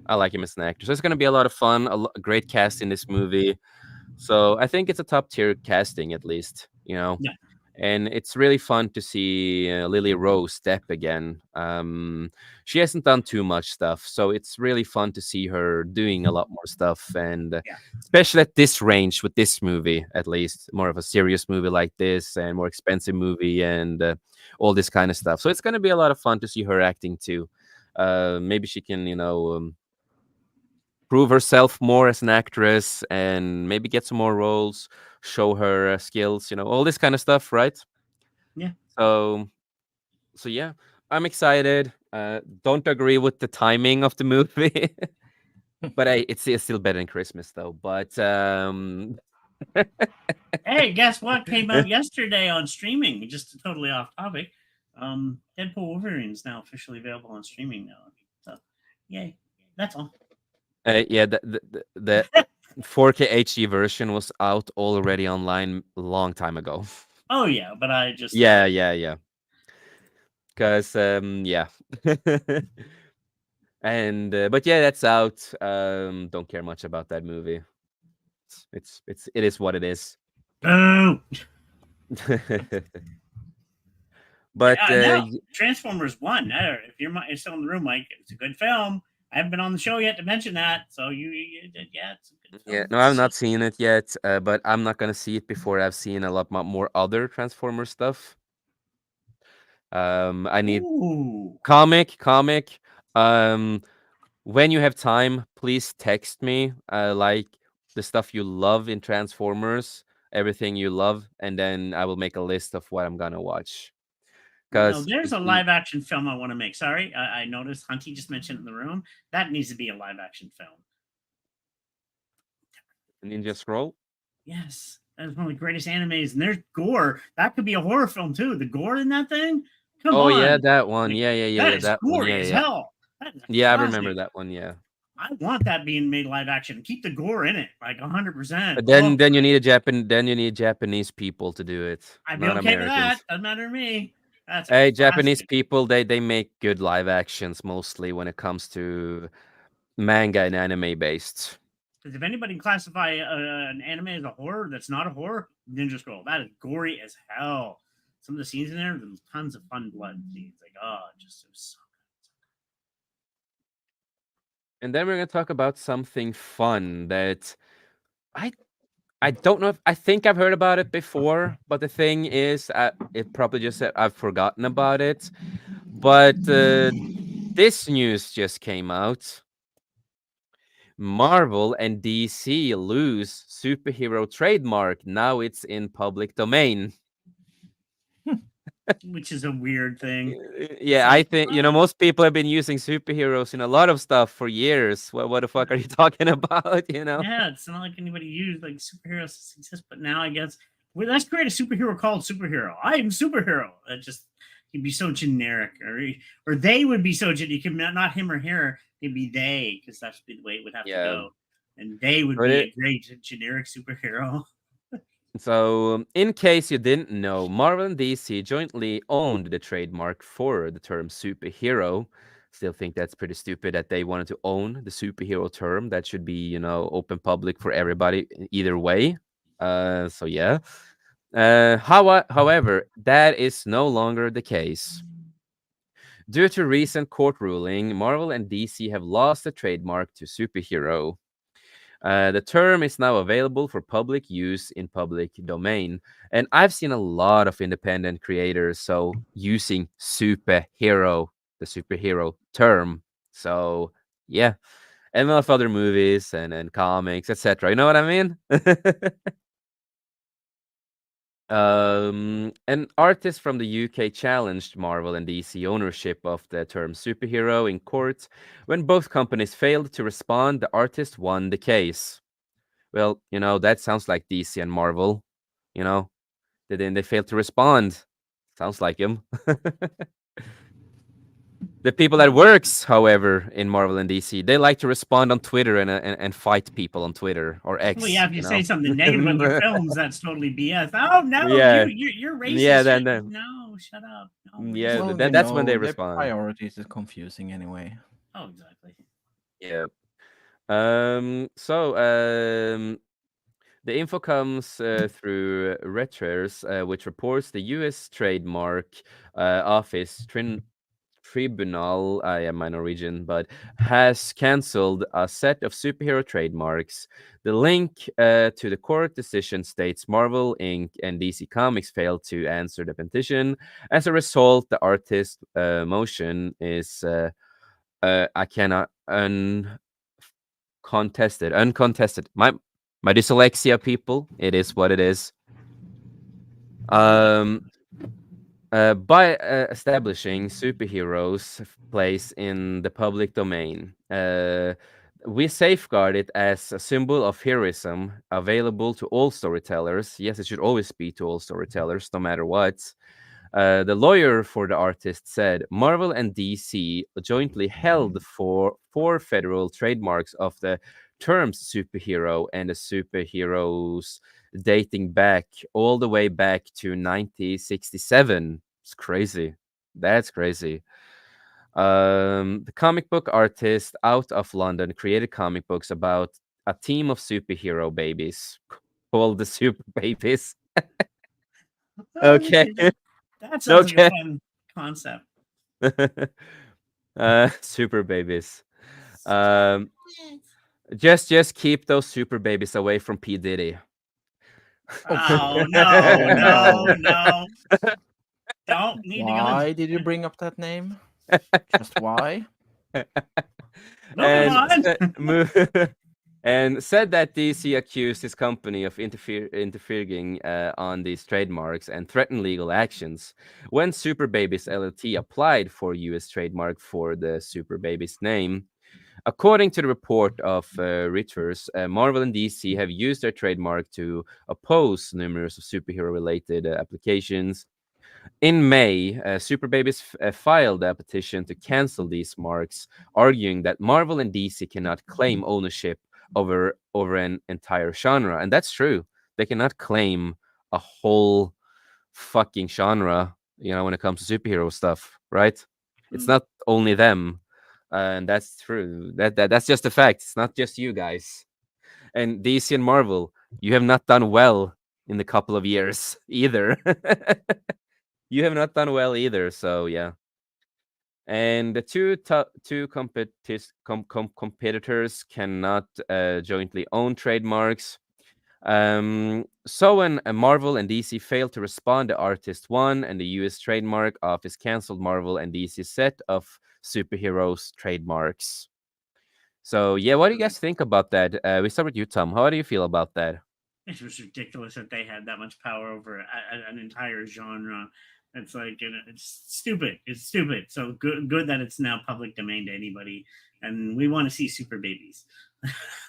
I like him as an actor. So it's gonna be a lot of fun. A great cast in this movie. So I think it's a top tier casting at least. Yeah. And it's really fun to see Lily Rose step again. She hasn't done too much stuff, so it's really fun to see her doing a lot more stuff, and especially at this range with this movie, at least more of a serious movie like this, and more expensive movie, and all this kind of stuff. So it's going to be a lot of fun to see her acting too. Maybe she can, prove herself more as an actress, and maybe get some more roles, show her skills, all this kind of stuff, right? Yeah. So yeah, I'm excited. Don't agree with the timing of the movie, but it's still better than Christmas though. But Hey, guess what came out yesterday on streaming? Just totally off topic. Deadpool Wolverine is now officially available on streaming now. So, yay! That's all. yeah, the 4K HD version was out already online a long time ago. Oh yeah, but I just Yeah. Because yeah. And but yeah, that's out. Don't care much about that movie. It is what it is. Boo! But Now Transformers One. If you're still in the room, Mike, it's a good film. I haven't been on the show yet to mention that. So yeah, it's a good film. yeah, no, I've not seen it yet. But I'm not gonna see it before I've seen a lot more other Transformer stuff. I need Ooh. comic. When you have time, please text me. Like the stuff you love in Transformers, everything you love, and then I will make a list of what I'm gonna watch. No, Because there's a live action film I want to make. Sorry, I noticed Hunty just mentioned in the room that needs to be a live action film. Ninja Scroll. Yes, that is one of the greatest animes, and there's gore. That could be a horror film too. The gore in that thing. Come Oh on. yeah, that one. Like, Yeah, that is that one. gory Yeah, as yeah. hell. That is Yeah, I classic. remember that one. Yeah. I want that being made live action. Keep the gore in it, like 100%. But then you need Japanese people to do it. I'd be Not okay with that. Americans. Doesn't matter to me. That's Hey, classic. Japanese people, they make good live actions mostly when it comes to manga and anime based. Because if anybody can classify an anime as a horror that's not a horror, Ninja Scroll. That is gory as hell. Some of the scenes in there, there's tons of fun blood scenes. Like, oh, just it was so And then we're gonna talk about something fun that I don't know if I think I've heard about it before, but the thing is, it probably just said I've forgotten about it. But this news just came out. Marvel and DC lose superhero trademark. Now it's in public domain. which is a weird thing. Yeah, I think most people have been using superheroes in a lot of stuff for years. What the fuck are you talking about? Yeah, it's not like anybody used like superheroes exist, but now I guess let's create a superhero called Superhero. I am Superhero. That just he'd be so generic, or they would be so generic. You can not him or her. It'd be they, because that's the way it would have to go, and they would be a great generic superhero. So, in case you didn't know, Marvel and DC jointly owned the trademark for the term superhero. Still think that's pretty stupid that they wanted to own the superhero term. That should be, open public for everybody either way. So yeah. However, that is no longer the case. Due to recent court ruling, Marvel and DC have lost the trademark to superhero. The term is now available for public use in public domain. And I've seen a lot of independent creators using superhero, the superhero term. So yeah. And a lot of other movies and comics, etc. You know what I mean? An artist from the UK challenged Marvel and DC ownership of the term superhero in court. When both companies failed to respond, the artist won the case. Well, that sounds like DC and Marvel. They failed to respond. Sounds like him. The people that works, however, in Marvel and DC, they like to respond on Twitter and fight people on Twitter or X. Well, yeah, if you say something negative about their films, that's totally BS. Oh no, yeah. you're racist. Yeah, then no, shut up. No, yeah, Well, that's when they respond. Their priorities is confusing anyway. Oh, exactly. Yeah. The info comes through Reuters, which reports the U.S. trademark office tribunal, I am my Norwegian, but has cancelled a set of superhero trademarks. The link to the court decision states Marvel Inc. and DC Comics failed to answer the petition. As a result, the artist motion is I cannot uncontested. My dyslexia, people. It is what it is. by establishing superheroes' place in the public domain. We safeguard it as a symbol of heroism available to all storytellers. Yes, it should always be to all storytellers, no matter what. The lawyer for the artist said Marvel and DC jointly held for four federal trademarks of the terms superhero and the superheroes dating back all the way back to 1967. It's crazy. That's crazy. The comic book artist out of London created comic books about a team of superhero babies called the Super Babies. Okay. That sounds like a Okay. fun concept. Super Babies. Um, just keep those Super Babies away from P Diddy. Oh no, no, no! Don't need to go. Why did you bring up that name? Just why? Moving on. And said that DC accused his company of interfering on these trademarks and threatened legal actions. When Super Babies LLT applied for U.S. trademark for the Super Babies name, according to the report of Reuters, Marvel and DC have used their trademark to oppose numerous superhero-related applications. In May, Super Babies filed a petition to cancel these marks, arguing that Marvel and DC cannot claim ownership over an entire genre, and that's true. They cannot claim a whole fucking genre, when it comes to superhero stuff, right? It's not only them, and that's true. That's just a fact. It's not just you guys. And DC and Marvel, you have not done well in the couple of years either. You have not done well either, so yeah. And the two competitors cannot jointly own trademarks. So when Marvel and DC failed to respond, the artist won, and the U.S. trademark office canceled Marvel and DC's set of superheroes trademarks. So yeah, what do you guys think about that? We start with you, Tom. How do you feel about that? It was ridiculous that they had that much power over an entire genre. It's like it's stupid. It's stupid. So good that it's now public domain to anybody, and we want to see Super Babies.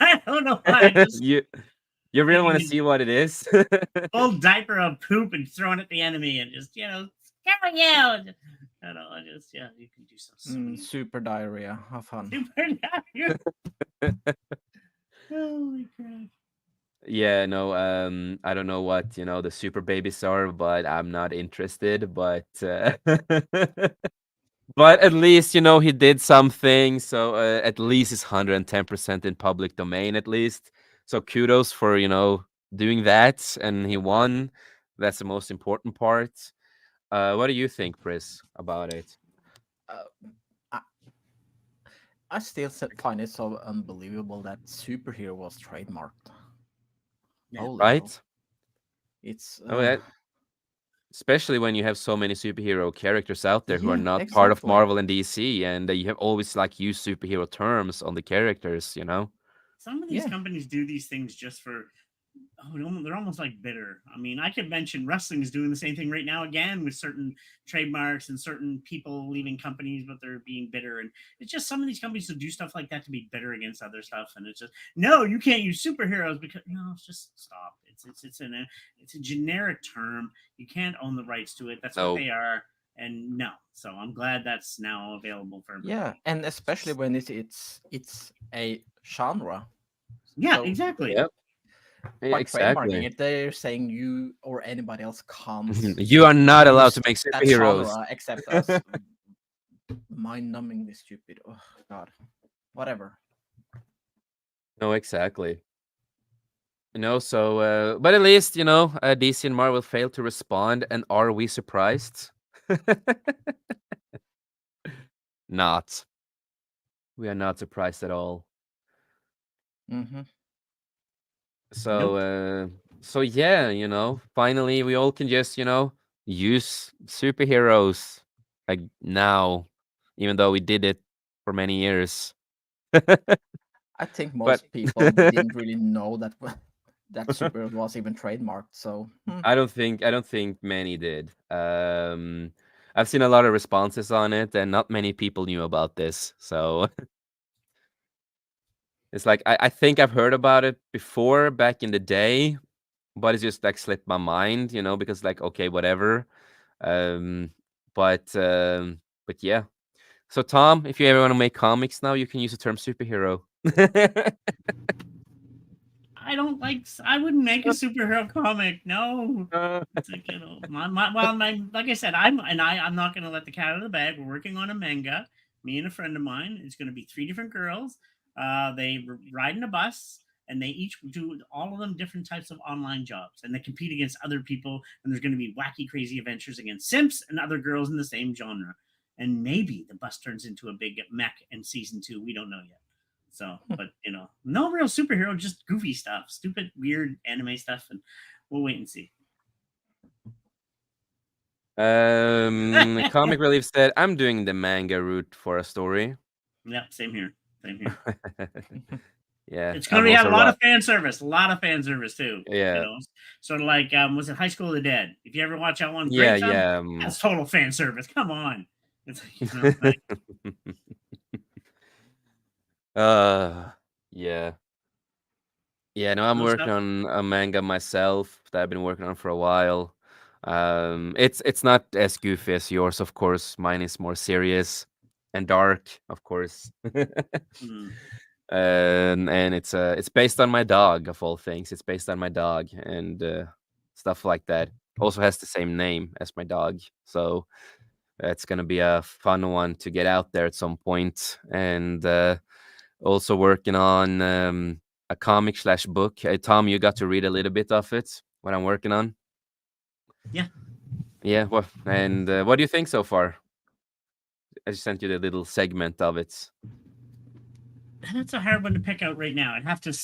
I don't know why. You really want to see what it is? Full diaper of poop and throwing at the enemy, and just scary out. I don't know. You can do some super diarrhea. Have fun. Super diarrhea. Holy crap. Yeah, no, I don't know what, the Super Babies are, but I'm not interested. But but at least, he did something. So at least it's 110% in public domain, at least. So kudos for, doing that. And he won. That's the most important part. What do you think, Chris, about it? I still find it so unbelievable that superhero was trademarked. Yeah. Right? It's especially when you have so many superhero characters out there who are Yeah, not part of exactly. Marvel and DC, and you have always used superhero terms on the characters. Some of these Yeah. companies do these things just for. They're almost like bitter. I mean, I could mention wrestling is doing the same thing right now again with certain trademarks and certain people leaving companies, but they're being bitter. And it's just some of these companies will do stuff like that to be bitter against other stuff. And it's just no, you can't use superheroes because it's just stop. It's a generic term. You can't own the rights to it. That's what they are. And no, so I'm glad that's now available for everybody. Yeah, and especially when it's a genre. Yeah, So, exactly. Yep. By Exactly. trademarking it, they're saying you or anybody else can't. You are not allowed to use make that superheroes. genre except us. Mind-numbingly stupid. Oh God, whatever. No, exactly. So, but at least, DC and Marvel failed to respond, and are we surprised? Not. We are not surprised at all. Mm-hmm. So yeah, finally we all can just, use superheroes like now, even though we did it for many years. I think most people didn't really know that that superhero was even trademarked. So I don't think many did. I've seen a lot of responses on it, and not many people knew about this. So it's like I think I've heard about it before back in the day, but it's just like slipped my mind, because like okay, whatever. Um, but yeah. So Tom, if you ever want to make comics now, you can use the term superhero. I don't like. I wouldn't make a superhero comic. No. It's like, like I said, I'm not going to let the cat out of the bag. We're working on a manga. Me and a friend of mine. It's going to be 3 different girls. They ride in a bus, and they each do all of them different types of online jobs, and they compete against other people. And there's going to be wacky, crazy adventures against simps and other girls in the same genre. And maybe the bus turns into a big mech in season 2. We don't know yet. So, but no real superhero, just goofy stuff, stupid, weird anime stuff, and we'll wait and see. Comic Relief said, "I'm doing the manga route for a story." Yeah, same here. Same here. Yeah, It's going to have a lot of fan service, too. Yeah. Sort of like was it High School of the Dead? If you ever watch that one, Yeah, great yeah. that's total fan service. Come on. It's like, Yeah. Yeah, no, I'm No working stuff. on a manga myself that I've been working on for a while. It's not as goofy as yours, of course. Mine is more serious and dark, of course. Mm. And it's based on my dog, of all things. It's based on my dog and stuff like that. Also has the same name as my dog, so it's gonna be a fun one to get out there at some point. And also working on a comic slash book. Tom, you got to read a little bit of it. What I'm working on. Yeah. Yeah. Well, and what do you think so far? I just sent you the little segment of it. That's a hard one to pick out right now. I'd have to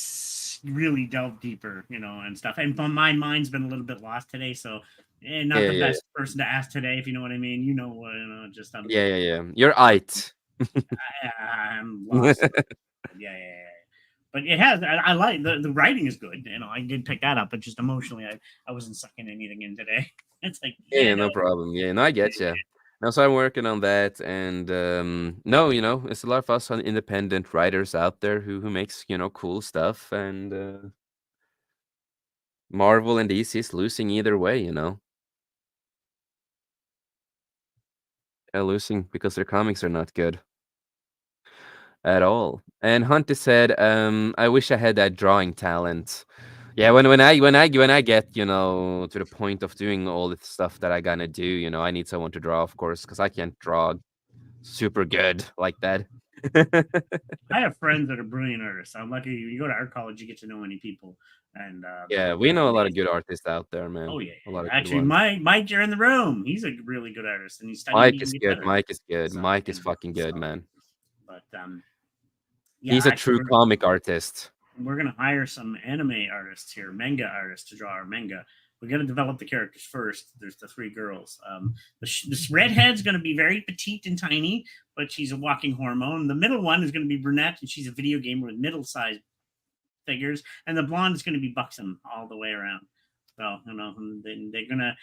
really delve deeper, and stuff. And my mind's been a little bit lost today, so not the best person to ask today, if you know what I mean. Just Yeah. You're it. I'm lost. Yeah. But it has. I like the writing is good. I did pick that up, but just emotionally, I wasn't sucking anything in today. It's like Yeah, no problem. Yeah, no, I get you. Now, so I'm working on that, and no, it's a lot of us independent writers out there who makes cool stuff, and Marvel and DC is losing either way, They're losing because their comics are not good at all. And Hunter said, "I wish I had that drawing talent." Yeah, when I get to the point of doing all the stuff that I gonna do, I need someone to draw, of course, because I can't draw super good like that. I have friends that are brilliant artists. I'm lucky. You go to art college, you get to know many people, and Yeah, we know a lot of good artists out there, man. Oh yeah, A lot of good actually, ones. Mike, you're in the room. He's a really good artist, and he's studying Mike to is get good. better. Mike is good. So, Mike is fucking good, man. But yeah, He's a actually, true comic artist. we're gonna hire some anime artists here, manga artists, to draw our manga. We got to develop the characters first. There's the 3 girls. This redhead's going to be very petite and tiny, but she's a walking hormone. The middle one is going to be brunette, and she's a video gamer with middle-sized figures. And the blonde is going to be buxom all the way around. So they're going to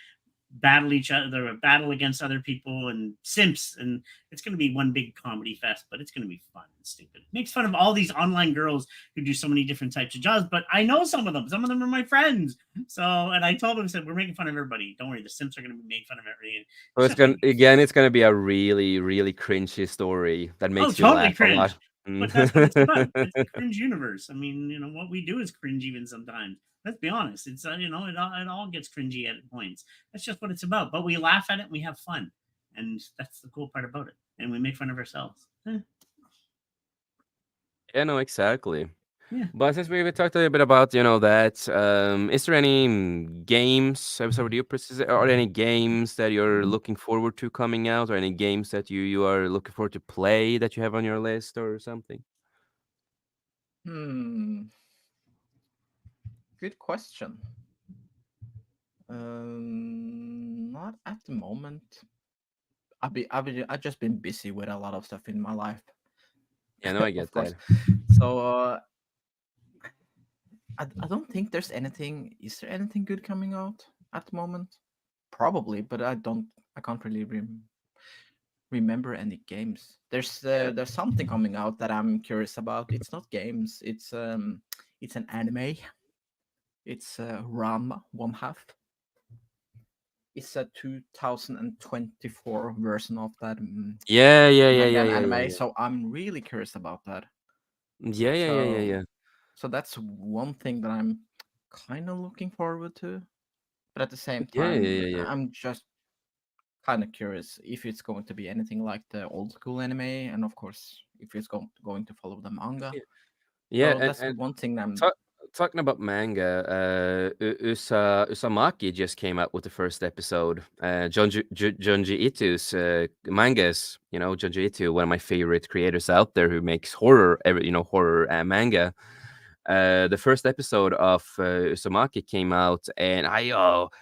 battle each other, battle against other people and simps, and it's going to be one big comedy fest, but it's going to be fun and stupid. It makes fun of all these online girls who do so many different types of jobs, but I know some of them are my friends. So, and I told them, said, we're making fun of everybody, don't worry, the simps are going to be made fun of everybody. So it's gonna be a really, really cringy story that makes you totally laugh cringe. a lot. But that's what it's about. It's a cringe universe. I mean, what we do is cringe even sometimes. Let's be honest. It's it all gets cringy at points. That's just what it's about. But we laugh at it and we have fun, and that's the cool part about it. And we make fun of ourselves. Yeah, no, exactly. Yeah. But since we talked a little bit about that, is there any games? Are there any games that you're looking forward to coming out, or any games that you are looking forward to play that you have on your list or something? Good question. Not at the moment. I've just been busy with a lot of stuff in my life. Yeah, no, I get Of course. that. So I don't think there's anything. Is there anything good coming out at the moment? Probably, but I can't really remember any games. There's something coming out that I'm curious about. It's not games. It's an anime. It's Ram One Half. It's a 2024 version of that Yeah, yeah, yeah, manga yeah, and yeah, yeah, anime. yeah. So I'm really curious about that. Yeah, yeah, yeah, yeah, So yeah. so that's one thing that I'm kind of looking forward to. But at the same Yeah, yeah, time, yeah, yeah. I'm just kind of curious if it's going to be anything like the old school anime, and of course, if it's going to follow the manga. Yeah, yeah, So that's the and one thing I'm. talk, talking about manga, Usamaki just came out with the first episode. Junji Ito's mangas. Junji Ito, one of my favorite creators out there, who makes horror manga. The first episode of Usamaki came out, and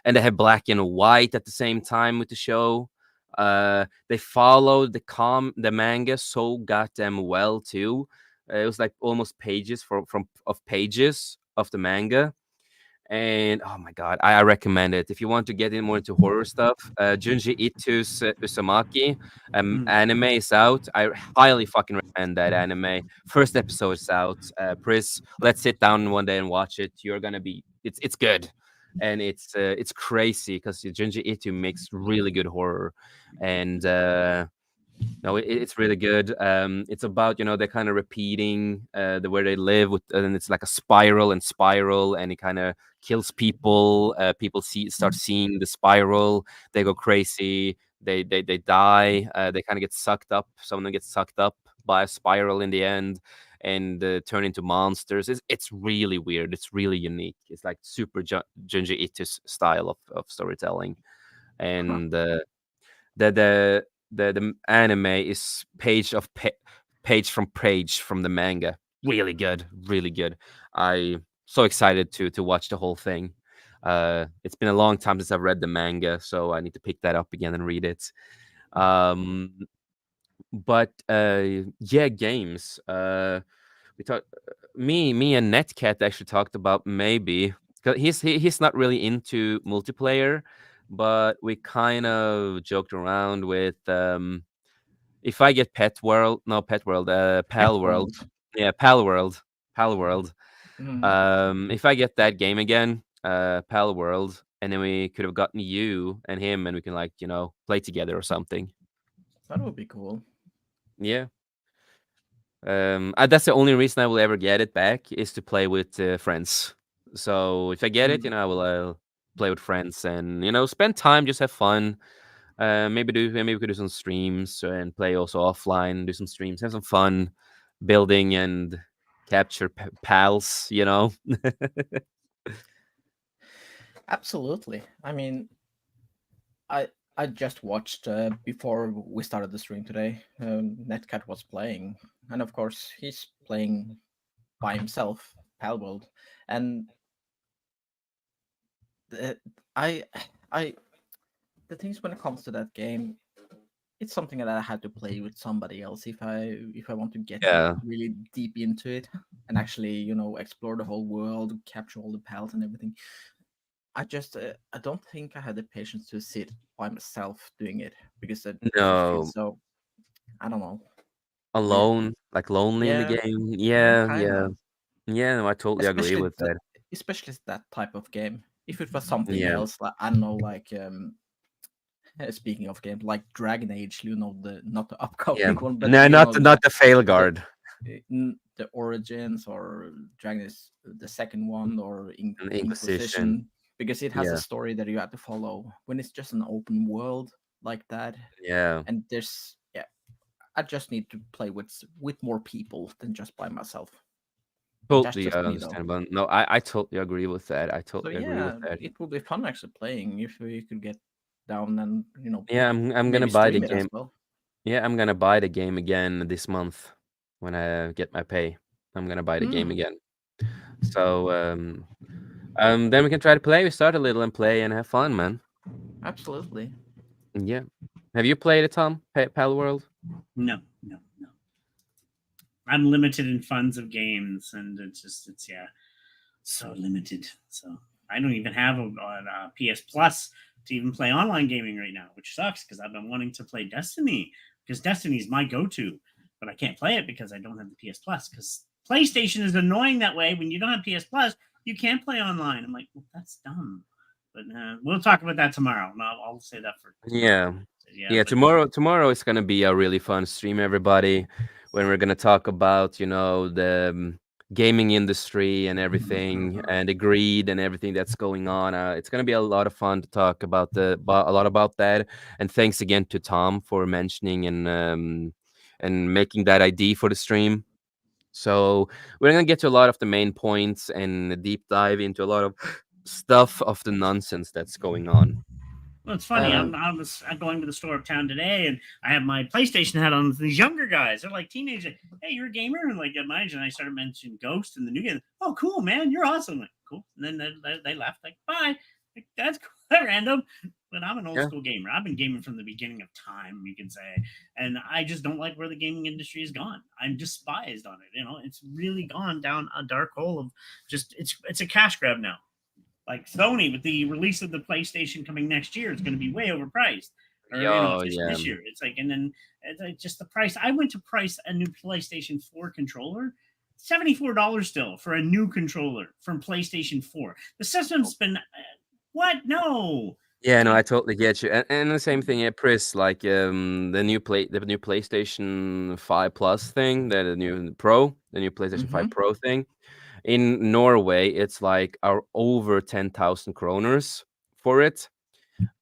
and they have black and white at the same time with the show. They followed the manga so goddamn well too. It was like almost pages of pages of the manga, and oh my god, I recommend it if you want to get in more into horror stuff. Junji Ito's Uzumaki Mm. anime is out. I highly fucking recommend that anime. First episode is out. Pris, let's sit down one day and watch it. You're gonna be it's good, and it's crazy because Junji Ito makes really good horror, and no, it's really good. It's about they're kind of repeating the where they live with, and it's like a spiral, and it kind of kills people. People start seeing the spiral. They go crazy. They die. They kind of get sucked up. Some of them get sucked up by a spiral in the end, and turn into monsters. It's really weird. It's really unique. It's like super Junji Ito's style of storytelling, Huh. and the the the anime is page from page from the manga. Really good, really good. I so excited to watch the whole thing. It's been a long time since I've read the manga, so I need to pick that up again and read it. Um, but yeah, games. We talked. Me and Netcat actually talked about maybe because he's not really into multiplayer, but we kind of joked around with if I get Pet World, Pet Pal World, World. yeah, Pal World, Pal World. Mm, If I get that game again, Pal World, and then we could have gotten you and him, and we can like play together or something. that would be cool. Yeah. That's the only reason I will ever get it back is to play with friends. So if I get it, Mm. I will play with friends and spend time, just have fun. Maybe we could do some streams and play also offline, do some streams, have some fun, building and capture pals. Absolutely. I mean, I I just watched before we started the stream today. Netcat was playing, and of course he's playing by himself, Palworld, and the, I I the things when it comes to that game, it's something that I had to play with somebody else if I want to get Yeah. really deep into it and actually explore the whole world, capture all the pals and everything. I don't think I had the patience to sit by myself doing it because it just feels No, so, I don't know, weird. alone, like lonely in the Yeah, game. yeah, Yeah, kind yeah, of. yeah. No, I totally agree Especially with that. especially that type of game. If it was something Yeah, else, like I don't know, like speaking of games, like Dragon Age, the not the yeah. upcoming one, but No, not the fail guard the Origins or Dragon Age, the second one, or and Inquisition. Inquisition, because it has a Yeah, story that you have to follow. When it's just an open world like that, yeah. and there's yeah, I just need to play with more people than just by myself. That's Totally just me though. understandable. No, I totally agree with that. I So totally agree with yeah, that. it will be fun actually playing if we could get down and Yeah, I'm gonna maybe buy the stream it as game. well. Yeah, I'm gonna buy the game again this month when I get my pay. I'm gonna buy the game Hmm, again. So then we can try to play. We start a little and play and have fun, man. absolutely. Yeah. Have you played it, Tom? Pal World? No, no, no. I'm limited in funds of games, and it's yeah. so limited. So I don't even have a PS Plus to even play online gaming right now, which sucks because I've been wanting to play Destiny because Destiny is my go-to, but I can't play it because I don't have the PS Plus because PlayStation is annoying that way. When you don't have PS Plus, you can't play online. I'm like, well, that's dumb. But we'll talk about that tomorrow. No, I'll say that for tomorrow. Yeah. Yeah, but Tomorrow is gonna be a really fun stream, everybody, when we're gonna talk about, the gaming industry and everything, and the greed and everything that's going on. It's gonna be a lot of fun to talk about a lot about that. And thanks again to Tom for mentioning and making that ID for the stream. So we're gonna get to a lot of the main points and a deep dive into a lot of stuff of the nonsense that's going on. well, it's funny. Um, I'm going to the store uptown today, and I have my PlayStation hat on. These younger guys, they're like teenagers. Hey, you're a gamer, and like at my age, and I started mentioning Ghost and the new game. Oh, cool, man, you're awesome. I'm like, cool. And then they left. Like, bye. Like, that's cool. Random. But I'm an old Yeah. school gamer. I've been gaming from the beginning of time, you can say. And I just don't like where the gaming industry has gone. I'm despised on it. It's really gone down a dark hole of just it's a cash grab now. Like Sony with the release of the PlayStation coming next year, it's going to be way overpriced. Or just yeah. this year, it's like, and then it's like just the price. I went to price a new PlayStation 4 controller, $74 still for a new controller from PlayStation 4. The system's been what? No. Yeah, no, I totally get you. And the same thing, yeah, Pris, like the new PlayStation 5 Plus thing, the new PlayStation 5 Pro thing. In Norway, it's like over 10,000 kroners for it.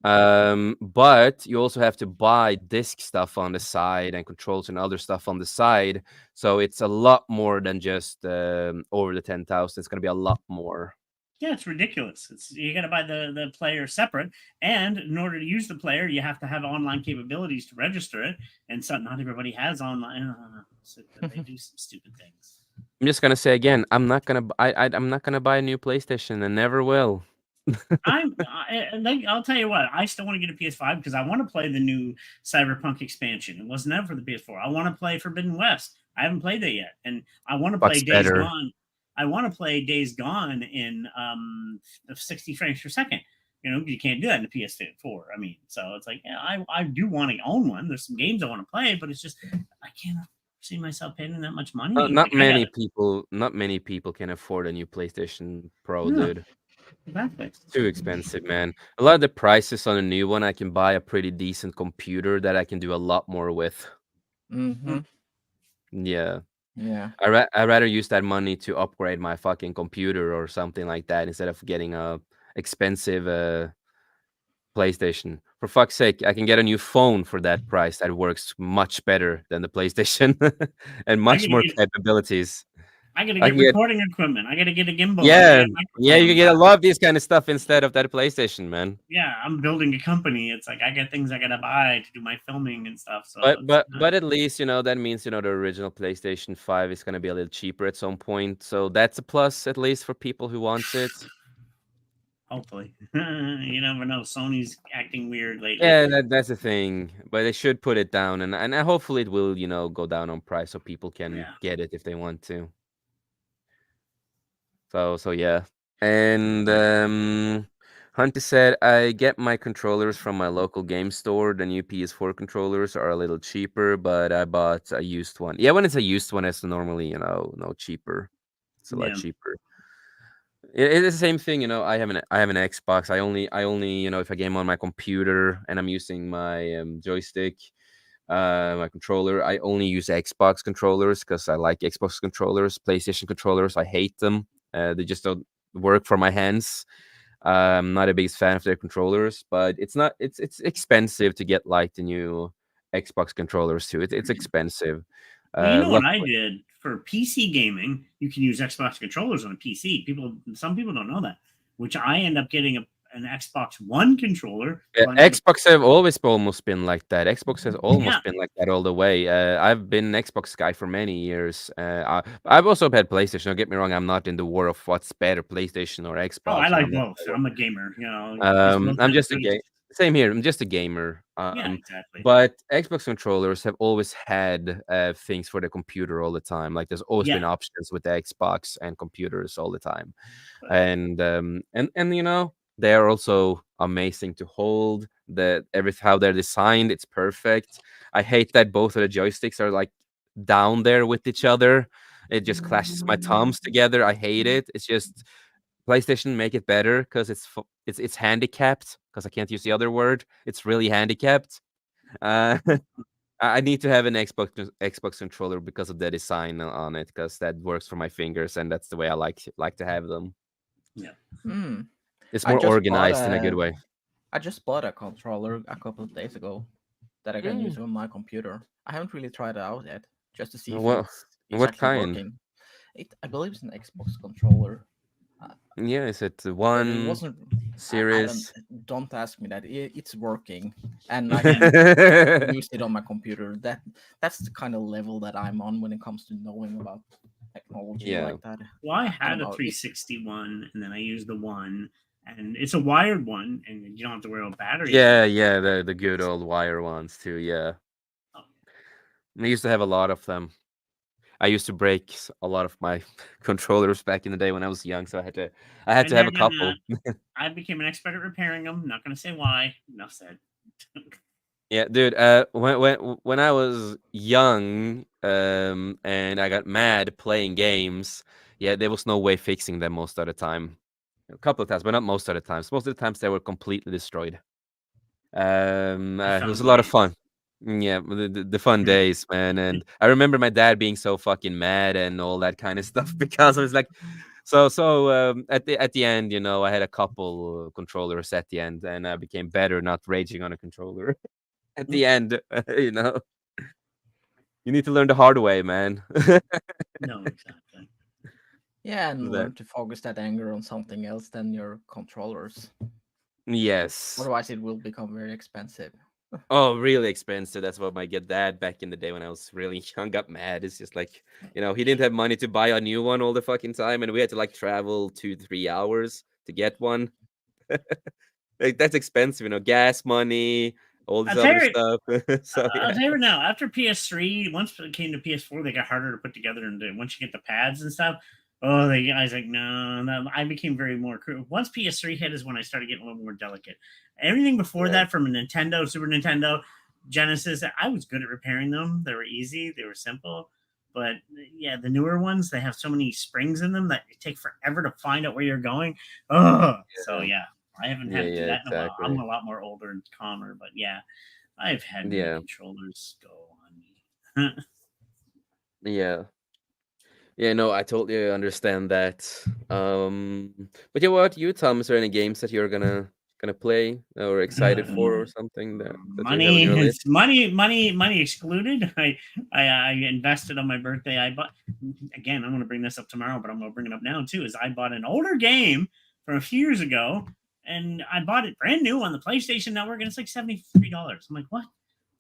But you also have to buy disc stuff on the side and controls and other stuff on the side. So it's a lot more than just over the 10,000. It's gonna be a lot more. Yeah, it's ridiculous. You got to buy the player separate, and in order to use the player, you have to have online capabilities to register it. And so not everybody has online. So they do some stupid things. I'm just gonna say again, I'm not gonna buy a new PlayStation and never will. I'll tell you what, I still want to get a PS5 because I want to play the new Cyberpunk expansion. It wasn't out for the PS4. I want to play Forbidden West. I haven't played that yet, and I want to play Fuck's Days better. Gone. I want to play Days Gone in 60 frames per second. You can't do that in the PS4. I mean, so it's like, yeah, I do want to own one. There's some games I want to play, but it's just I can't see myself paying that much money. Not many people can afford a new PlayStation Pro, dude. Exactly. It's too expensive, man. A lot of the prices on a new one, I can buy a pretty decent computer that I can do a lot more with. Mm-hmm. Yeah. Yeah. I rather use that money to upgrade my fucking computer or something like that instead of getting a expensive PlayStation. For fuck's sake, I can get a new phone for that price that works much better than the PlayStation and much more capabilities. I gotta get recording equipment. I gotta get a gimbal. Yeah, you can get a lot of these kind of stuff instead of that PlayStation, man. Yeah, I'm building a company. It's like I got things I gotta buy to do my filming and stuff. So but at least that means the original PlayStation 5 is gonna be a little cheaper at some point. So that's a plus, at least for people who want it. Hopefully. You never know. Sony's acting weird lately. Yeah, that's the thing. But they should put it down, and hopefully it will go down on price so people can get it if they want to. So yeah. And Hunter said, I get my controllers from my local game store. The new PS4 controllers are a little cheaper, but I bought a used one. Yeah, when it's a used one, it's normally, no cheaper. It's a lot cheaper. It's the same thing, I have an Xbox. I only, if I game on my computer and I'm using my joystick, my controller, I only use Xbox controllers because I like Xbox controllers. PlayStation controllers, I hate them. They just don't work for my hands. I'm not a biggest fan of their controllers, but it's expensive to get like the new Xbox controllers too. It's expensive. Well, what I did for PC gaming, you can use Xbox controllers on a PC. Some people don't know that, which I end up getting an Xbox One controller. Xbox have always almost been like that. Xbox has almost been like that all the way. I've been an Xbox guy for many years. I've also had PlayStation. Don't get me wrong. I'm not in the war of what's better, PlayStation or Xbox. Oh, I like both. I'm a gamer. I'm just a Same here. I'm just a gamer. Yeah, exactly. But Xbox controllers have always had things for the computer all the time. Like there's always Yeah. been options with the Xbox and computers all the time. But- And you know, they are also amazing to hold. How they're designed, it's perfect. I hate that both of the joysticks are like down there with each other. It just clashes my thumbs together. I hate it. It's just PlayStation make it better because it's handicapped because I can't use the other word. It's really handicapped. Uh, I need to have an Xbox controller because of the design on it because that works for my fingers and that's the way I like to have them. Yeah. Hmm. It's I more just bought organized in a good a way. I just bought a controller a couple of days ago that I can use Mm. on my computer. I haven't really tried it out yet, just to see if What it's what actually kind? working. I believe it's an Xbox controller, Yeah, is it the but it one wasn't. I series? don't ask me that. It's working, and I Yeah. can use it on my computer. That's the kind of level that I'm on when it comes to knowing about technology Yeah. like that. Well, I I had don't a know. 360 one, and then I used the one, and it's a wired one, and you don't have to worry about batteries. Yeah, the good old wire ones too. Yeah, Oh. I used to have a lot of them. I used to break a lot of my controllers back in the day when I was young, so I had And to have a then couple. I became an expert at repairing them. Not going to say why. Enough said. Yeah, dude. When I was young, and I got mad playing games, yeah, there was no way fixing them most of the time. A couple of times, but not most of the times. Most of the times they were completely destroyed. That It was sounds a lot of amazing. fun. Yeah, the fun Mhm. days, man. And I remember my dad being so fucking mad and all that kind of stuff because I was like, at the end, you know, I had a couple controllers at the end, and I became better not raging on a controller at the end. You know, you need to learn the hard way, man. No, exactly. Yeah, and That learn to focus that anger on something else than your controllers. yes. Otherwise, it will become very expensive. Oh, really expensive. That's what my dad back in the day when I was really young got mad. It's just like, you know, he didn't have money to buy a new one all the fucking time, and we had to like travel 2 3 hours to get one. Like that's expensive, you know, gas money, all this I'll tell other you. stuff. So I'll yeah, tell you now. After PS3, once it came to PS4, they got harder to put together, and once you get the pads and stuff, oh, I was like, no, no. I became very more. Once PS3 hit is when I started getting a little more delicate. Everything before yeah, that, from a Nintendo, Super Nintendo, Genesis, I was good at repairing them. They were easy, they were simple. But yeah, the newer ones, they have so many springs in them that it take forever to find out where you're going. Oh, so yeah, yeah, I haven't had yeah, to do yeah, that in a while. I'm exactly. a lot more older and calmer, but yeah, I've had many Yeah, controllers go on me. yeah. Yeah, no, I totally understand that. But you know what, you Tom, is there any games that you're gonna play or excited for or something that you have on Money, your list? it's money excluded. I invested on my birthday. I bought again. I'm going to bring this up tomorrow, but I'm going to bring it up now too. Is I bought an older game from a few years ago, and I bought it brand new on the PlayStation Network, and it's like $73. I'm like, what?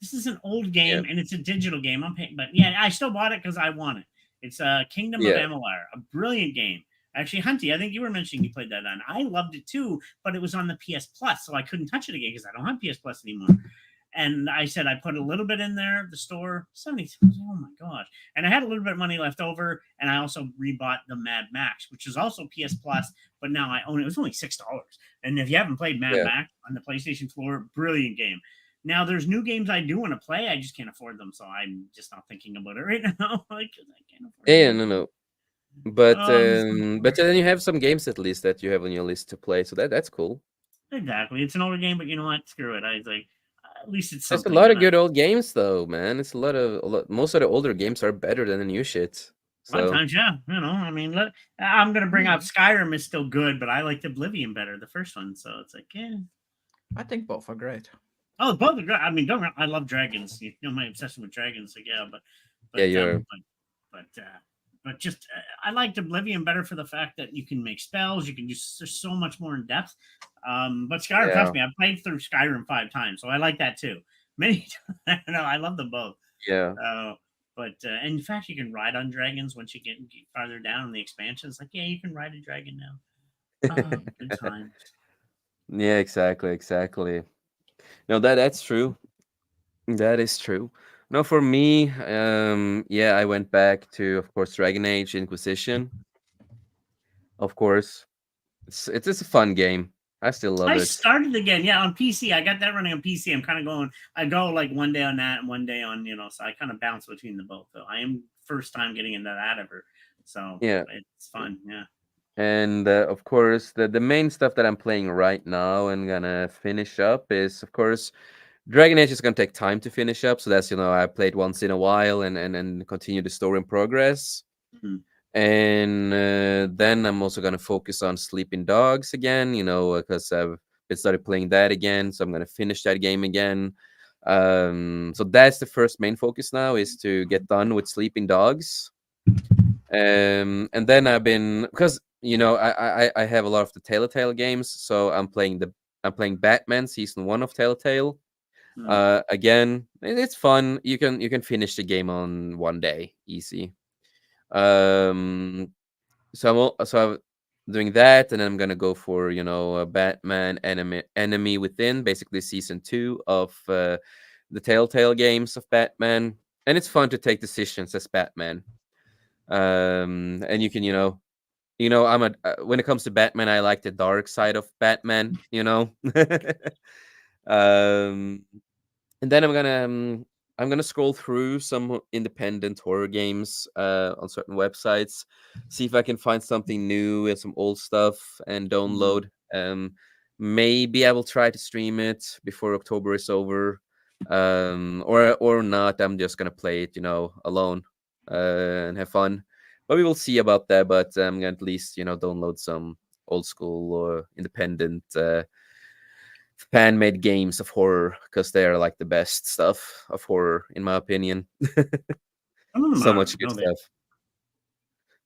This is an old Yeah, game, and it's a digital game. I'm paying, but yeah, I still bought it because I want it. It's Kingdom of yeah, Amalur, a brilliant game. Actually, Hunty, I think you were mentioning you played that on. I loved it too, but it was on the PS Plus, so I couldn't touch it again because I don't have PS Plus anymore. And I said I put a little bit in there, the store, 70. Oh my gosh. And I had a little bit of money left over, and I also rebought the Mad Max, which is also PS Plus, but now I own it. It was only $6. And if you haven't played Mad yeah, Max on the PlayStation floor, brilliant game. Now there's new games I do want to play. I just can't afford them, so I'm just not thinking about it right now. Like, 'cause I can't afford yeah. new No, games. no. But Oh, I'm just looking um, for but then you have some games at least that you have on your list to play, so that's cool. exactly. It's an older game, but you know what? Screw it. I was like, at least it's There's a something. lot And of good old games though, man. It's a lot. Most of the older games are better than the new shit. So sometimes, yeah, I mean, I'm gonna bring up Hmm. Skyrim is still good, but I liked Oblivion better, the first one. So it's like, yeah. I think both are great. Oh, both are great. I mean, don't I love dragons. You know my obsession with dragons. So yeah, yeah, but you're but just I liked Oblivion better for the fact that you can make spells. You can just there's so much more in depth. But Skyrim, yeah, trust me, I've played through Skyrim 5 times, so I like that too. Many, no, I love them both. yeah, Uh, but in fact, you can ride on dragons once you get farther down in the expansions. Like, yeah, you can ride a dragon now. Oh, good times. yeah. Exactly, exactly. No, that's true. That is true. No, for me, yeah, I went back to, of course, Dragon Age Inquisition. Of course, it's a fun game. I still love I it. started again, yeah, on PC. I got that running on PC. I'm kind of going. I go like one day on that and one day on, so I kind of bounce between the both. So I am first time getting into that ever, so Yeah, it's fun. Yeah. and of course, the main stuff that I'm playing right now and gonna finish up is, of course, Dragon Age is gonna take time to finish up. So that's, I played once in a while and continue the story in progress. Mhm. And then I'm also gonna focus on Sleeping Dogs again, because I've been started playing that again. So I'm gonna finish that game again. So that's the first main focus now, is to get done with Sleeping Dogs. And then I've been, because I have a lot of the Telltale games, so I'm playing Batman Season 1 of Telltale. Mm. Again, it's fun. You can finish the game on one day, easy. Um, so I'm doing that, and then I'm gonna go for Batman Enemy Within, basically season 2 of the Telltale games of Batman, and it's fun to take decisions as Batman. And you can I'm a when it comes to Batman, I like the dark side of Batman. um and then I'm gonna scroll through some independent horror games on certain websites, see if I can find something new and some old stuff and Mhm. download. Maybe I will try to stream it before October is over, or not. I'm just gonna play it, alone, and have fun. But we will see about that. But I'm gonna at least download some old school or independent fan made games of horror, because they are like the best stuff of horror, in my opinion. Some of them So are. much good No, they. stuff.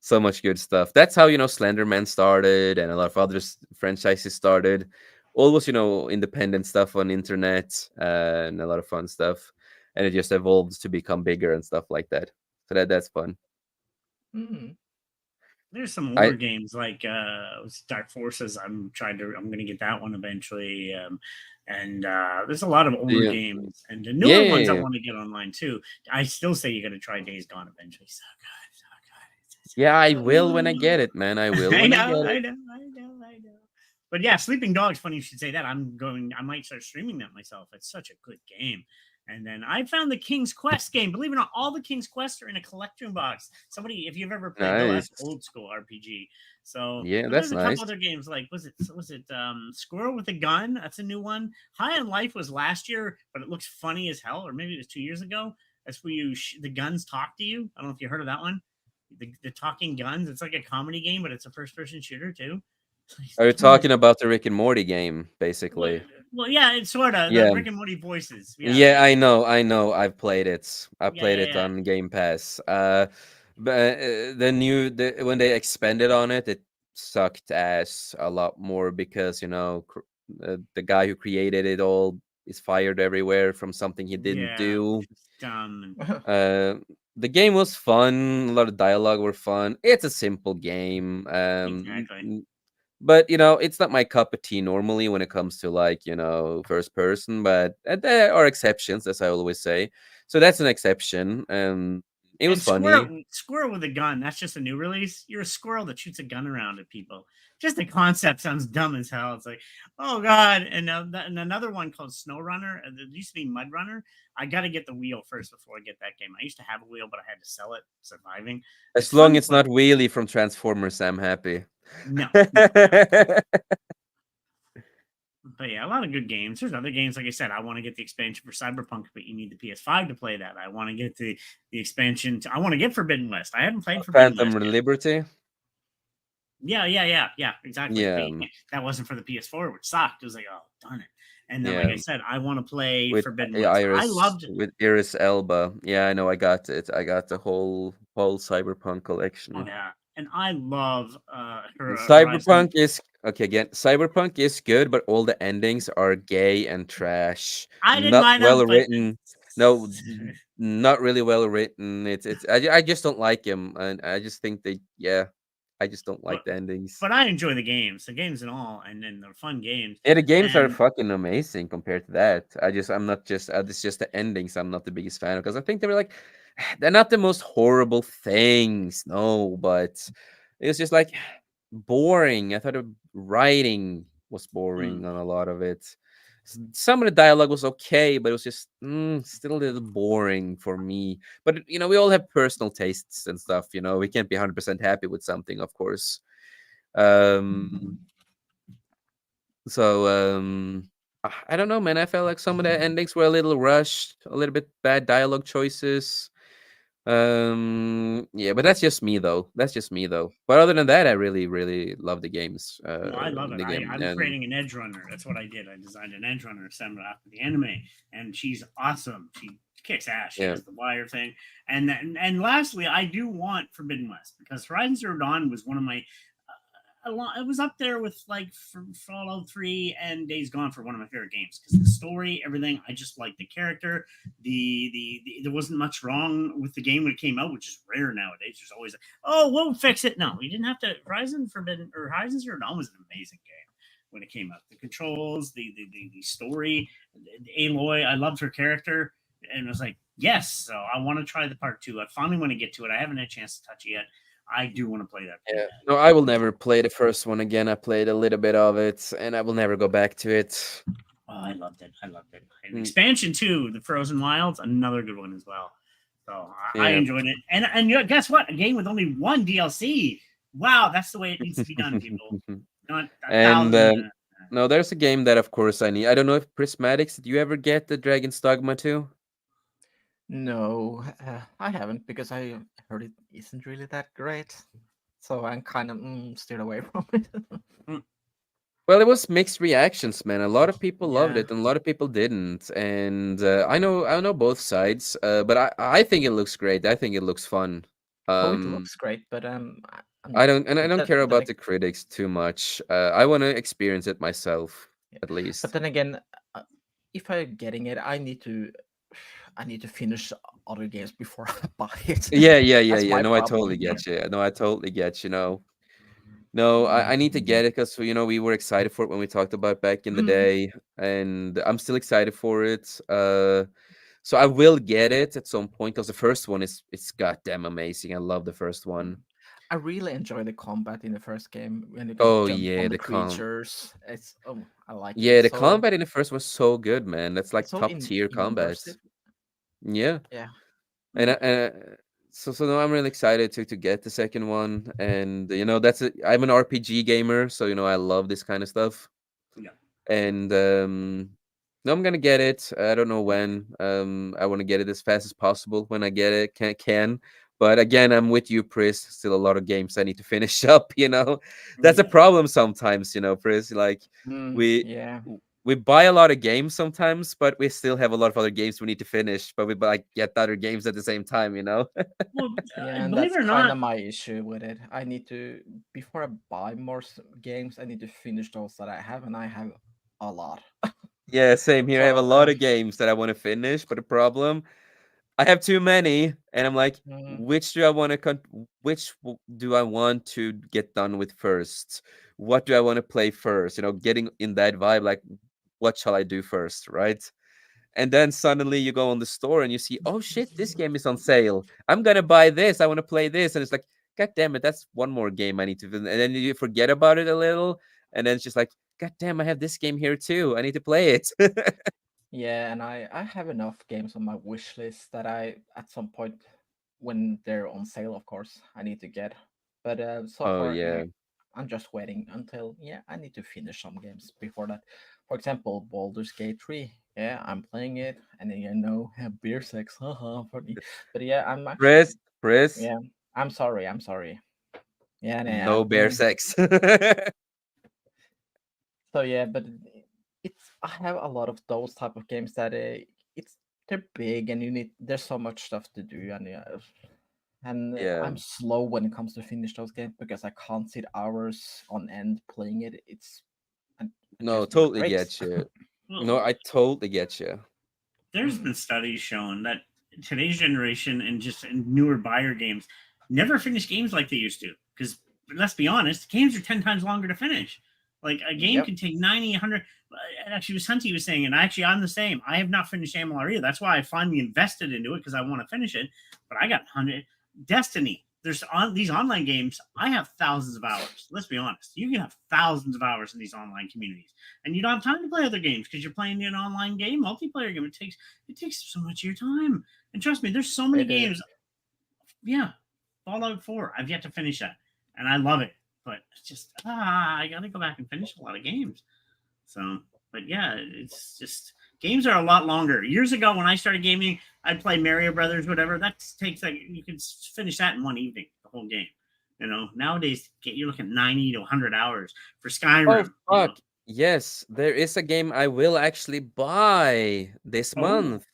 So much good stuff. That's how Slenderman started, and a lot of other franchises started. Always independent stuff on internet, and a lot of fun stuff, and it just evolves to become bigger and stuff like that. So that's fun. Hmm. There's some I older games like Dark Forces. I'm gonna get that one eventually. And there's a lot of older yeah games and the yeah newer yeah ones I yeah. want to get online too. I still say you got to try Days Gone eventually. So good, so good. Yeah, I It's will when I just get it, man. I will I when I know, get I it. know, I know, I know. But yeah, Sleeping Dogs. Funny you should say that. I might start streaming that myself. It's such a good game. And then I found the King's Quest game. Believe it or not, all the King's Quest are in a collection box. Somebody, if you've ever played those, that's Nice. old school RPG. So, Yeah, but there's that's a couple nice. other games like was it Squirrel with a Gun? That's a new one. High on Life was last year, but it looks funny as hell. Or maybe it was 2 years ago. That's where the guns talk to you. I don't know if you heard of that one. The talking guns. It's like a comedy game, but it's a first person shooter too. Are you talking about the Rick and Morty game, Well, basically? well, yeah, it's sort of the Yeah. Rick and Morty voices. Yeah, Yeah, I know. I've played it. I yeah, played yeah, it yeah. on Game Pass. But when they expanded on it, it sucked ass a lot more, because the guy who created it all is fired everywhere from something he didn't Yeah, do. it's dumb. Uh, the game was fun. A lot of dialogue were fun. It's a simple game. Exactly. But it's not my cup of tea normally when it comes to, like, first person. But there are exceptions, as I always say. So that's an exception. It was And funny. squirrel with a gun. That's just a new release. You're a squirrel that shoots a gun around at people. Just the concept sounds dumb as hell. It's like, oh god. And another one called Snow Runner. There used to be Mud Runner. I got to get the wheel first before I get that game. I used to have a wheel, but I had to sell it. Surviving. As It's long fun as it's play. not Wheelie from Transformers, I'm happy. No, no, no. But yeah, a lot of good games. There's other games, like I said, I want to get the expansion for Cyberpunk, but you need the PS5 to play that. I want to get the expansion. I want to get Forbidden West. I haven't played Forbidden Phantom West yet. Liberty. Yeah, yeah, yeah, yeah, exactly. But Yeah, you can't, that wasn't for the PS4, which sucked. It was like, oh, darn it. And then, like yeah. I said, I want to play With Forbidden West. I loved. Iris Elba. Yeah, I know. I got it. I got the whole Cyberpunk Oh collection. yeah, and I love Horizon. Cyberpunk is okay. Again, Cyberpunk is good, but all the endings are gay and trash. I didn't Not mind well them, but written. No, not really well written. I just don't like him, and I just think they, yeah. I just don't like the endings. But I enjoy the games and all, and then they're fun games. Yeah, the games are And fucking amazing compared to that. I'm not just it's just the endings I'm not the biggest fan of because I think they were like they're not the most horrible things, no, but it was just like boring. I thought the writing was boring on a lot of it. Some of the dialogue was okay, but it was just still a little boring for me. But we all have personal tastes and stuff. We can't be 100% happy with something, of course. Um, I don't know, man. I felt like some of the endings were a little rushed, a little bit bad dialogue choices. Yeah, but that's just me though. That's just me though. But other than that, I really, really love the games. no, I love it. The game, I'm and creating an edge runner. That's what I did. I designed an edge runner assembled after the anime, and she's awesome. She kicks ass. She Yeah. does the wire thing, and lastly, I do want Forbidden West because Horizon Zero Dawn was one of my. It was up there with like Fallout 3 and Days Gone for one of my favorite games because the story, everything. I just like the character. There wasn't much wrong with the game when it came out, which is rare nowadays. There's always we'll fix it. No, we didn't have to. Horizon Zero Dawn was an amazing game when it came out. The controls, the story, Aloy. I loved her character, and it was like yes. So I want to try the part 2. I finally want to get to it. I haven't had a chance to touch it yet. I do want to play that. yeah, no, I will never play the first one again. I played a little bit of it, and I will never go back to it. Oh, I loved it. And expansion 2, the Frozen Wilds, another good one as well. So I enjoyed it. And guess what? A game with only one DLC. Wow, that's the way it needs to be done, people. Not no, there's a game that, of course, I need. I don't know if Prismatics. Did you ever get the Dragon's Dogma 2? No, I haven't because I heard it isn't really that great. So I'm kind of steered away from it. Well, it was mixed reactions, man. A lot of people loved Yeah. it, and a lot of people didn't. And I know both sides, but I think it looks great. I think it looks fun. Oh, it looks great, but I don't care then about the critics too much. I want to experience it myself, at But least. then again, if I'm getting it, I need to finish other games before I buy it. Yeah. That's my No, I problem. totally get you. No, I totally get you. No, I need to get it because we were excited for it when we talked about it back in the day, and I'm still excited for it. So I will get it at some point because the first one it's goddamn amazing. I love the first one. I really enjoy the combat in the first game when you can Oh jump yeah, on the the creatures. I like it. yeah, the So combat in the first was so good, man. That's like so top tier combat. immersive. Yeah, Yeah. and so now I'm really excited to get the second one, and I'm an RPG gamer, so I love this kind of stuff. Yeah. And no, I'm gonna get it. I don't know when. I want to get it as fast as possible when I get it. Can. But again, I'm with you, Pris. Still a lot of games I need to finish up. That's a problem sometimes. Pris. Like we Yeah. we buy a lot of games sometimes, but we still have a lot of other games we need to finish. But we get the other games at the same time. Well, Yeah, and believe that's it or kind not, of my issue with it. I need to, before I buy more games, I need to finish those that I have, and I have a lot. Yeah, same here. I have a So, lot of games that I want to finish, but the problem I have too many, and I'm like, which do I want to do I want to get done with first? What do I want to play first? Getting in that vibe, like, what shall I do first, right? And then suddenly you go on the store and you see, oh shit, this game is on sale. I'm gonna buy this. I want to play this, and it's like, god damn it, that's one more game I need to. And then you forget about it a little, and then it's just like, god damn, I have this game here too. I need to play it. yeah, and I have enough games on my wish list that I, at some point, when they're on sale, of course, I need to get. But so Oh far, yeah. I'm just waiting until I need to finish some games before that. For example, Baldur's Gate 3. Yeah, I'm playing it, and then beer sex, haha, funny. But yeah, I'm actually Chris, yeah. I'm sorry. Yeah, no bear sex. So yeah, but it's I have a lot of those type of games that they're big and there's so much stuff to do and Yeah. I'm slow when it comes to finish those games because I can't sit hours on end playing it. It's No, just not totally great. get you. No, I totally get you. There's been studies showing that today's generation and just newer buyer games never finish games like they used to because let's be honest, games are 10 times longer to finish. Like a game Yep. can take 90, 100. And actually, was Hunty was saying, and actually, I'm the same. I have not finished MLR either. That's why I finally invested into it because I want to finish it. But I got 100. Destiny. There's on these online games. I have thousands of hours. Let's be honest. You can have thousands of hours in these online communities, and you don't have time to play other games because you're playing an online game, multiplayer game. It takes so much of your time. And trust me, there's so many It is. games. Yeah, Fallout 4. I've yet to finish that, and I love it. But it's just I got to go back and finish a lot of games. So, but yeah, it's just games are a lot longer. Years ago, when I started gaming, I'd play Mario Brothers, whatever. That takes like you can finish that in one evening, the whole game. You know, nowadays you're looking at 90 to 100 hours for Skyrim. Oh fuck! Yes, there is a game I will actually buy this month.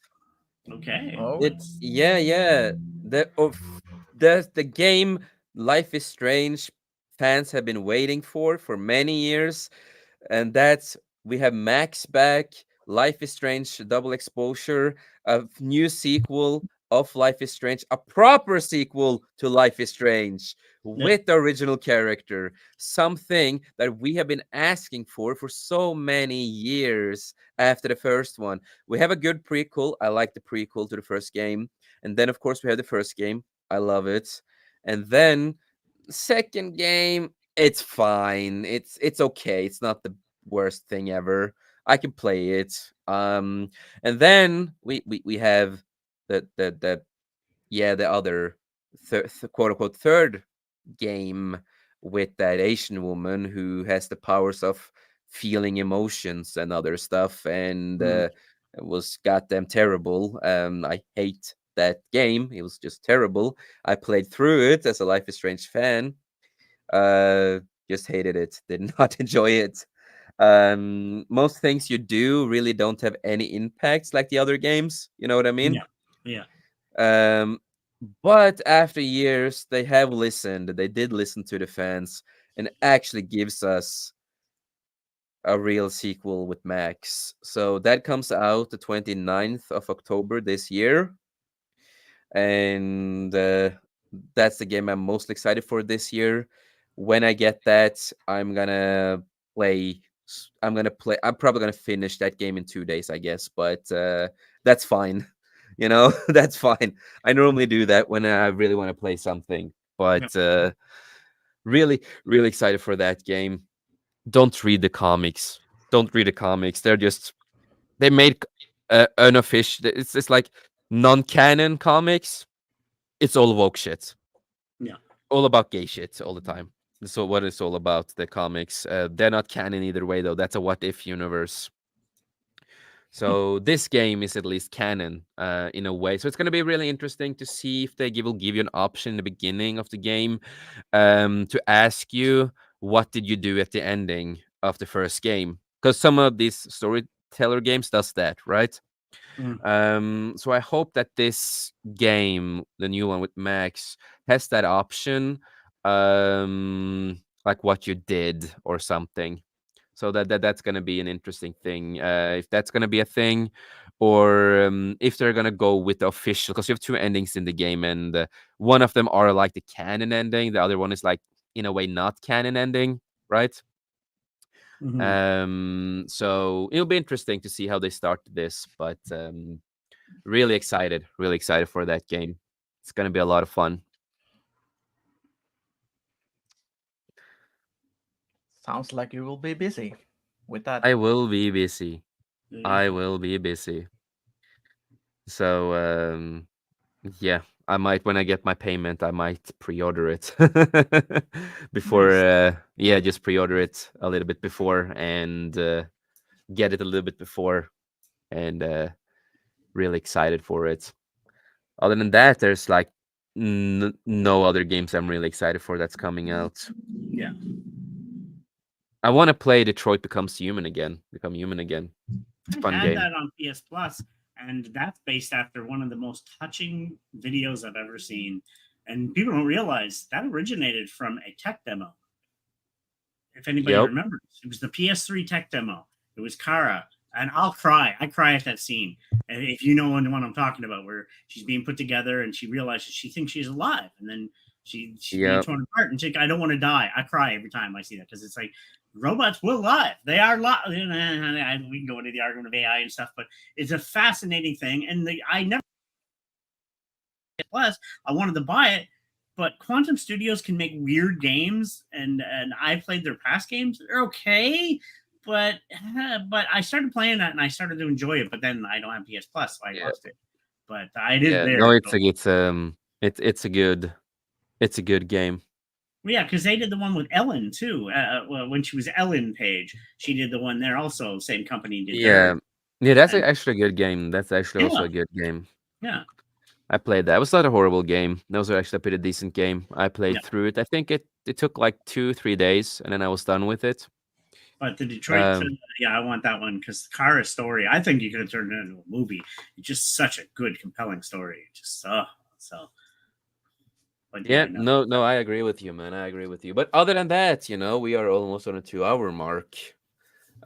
Okay. Oh, It's yeah. The game Life is Strange fans have been waiting for many years, and that's we have Max back, Life is Strange Double Exposure, a new sequel of Life is Strange, a proper sequel to Life is Strange with the original character, something that we have been asking for so many years after the first one. We have a good prequel. I like the prequel to the first game. And then, of course, we have the first game. I love it. And then, second game, it's fine. It's okay. It's not the worst thing ever. I can play it. And then we have the other quote unquote third game with that Asian woman who has the powers of feeling emotions and other stuff, and it was goddamn terrible. I hate that game. It was just terrible. I played through it as a Life is Strange fan. Just hated it. Did not enjoy it. Most things you do really don't have any impacts like the other games. You know what I mean? Yeah. But after years, they have listened. They did listen to the fans and actually gives us a real sequel with Max. So that comes out the 29th of October this year. And that's the game I'm most excited for this year. When I get that, I'm gonna play. I'm probably gonna finish that game in 2 days, I guess. But that's fine. You know, that's fine. I normally do that when I really want to play something. But really, really excited for that game. Don't read the comics. Don't read the comics. They made unofficial. It's like non-canon comics. It's all woke shit. Yeah. All about gay shit all the time. So what it's all about, the comics. They're not canon either way, though. That's a what if universe. So this game is at least canon in a way. So it's going to be really interesting to see if they will give you an option in the beginning of the game to ask you, what did you do at the ending of the first game? Because some of these storyteller games does that, right? So I hope that this game, the new one with Max, has that option, like what you did or something. So that's gonna be an interesting thing. If that's gonna be a thing, or if they're gonna go with the official, because you have two endings in the game, and one of them are like the canon ending, the other one is like in a way not canon ending, right? So it'll be interesting to see how they start this, but really excited for that game. It's gonna be a lot of fun. sounds like you will be busy with that. I will be busy. I will be busy. So yeah, I might, when I get my payment, I might pre-order it before. Just pre-order it a little bit before and get it a little bit before, and really excited for it. Other than that, there's like no other games I'm really excited for that's coming out. Yeah. I want to play Detroit Become Human again. It's a fun I had game. that on PS Plus, and that's based after one of the most touching videos I've ever seen. And people don't realize that originated from a tech demo. If anybody Yep. remembers, it was the PS3 tech demo. It was Kara, and I'll cry. I cry at that scene. And if you know the one I'm talking about, where she's being put together and she realizes she thinks she's alive, and then She's being Yeah. torn apart, and I don't want to die. I cry every time I see that because it's like robots will lie. They are live. We can go into the argument of AI and stuff, but it's a fascinating thing. And I never plus I wanted to buy it, but Quantum Studios can make weird games, and I played their past games. They're okay, but I started playing that and I started to enjoy it. But then I don't have PS Plus, so I Yeah. lost it. But I did Yeah. there. No, So. it's a good game. Well, yeah, because they did the one with Ellen too. Well, when she was Ellen Page, she did the one there also. Same company did Yeah. theirs. Yeah, that's And actually a good game. That's actually also yeah, a good game. yeah, I played that. It was not a horrible game. That was actually a pretty decent game. I played yeah. through it. I think it took like 2-3 days, and then I was done with it. But the Detroit, Um, yeah, I want that one because the Kara story. I think you could have turned it into a movie. It's just such a good, compelling story. Just so. But yeah, yeah, no. no, I agree with you, man. I agree with you. But other than that, we are almost on a 2-hour mark.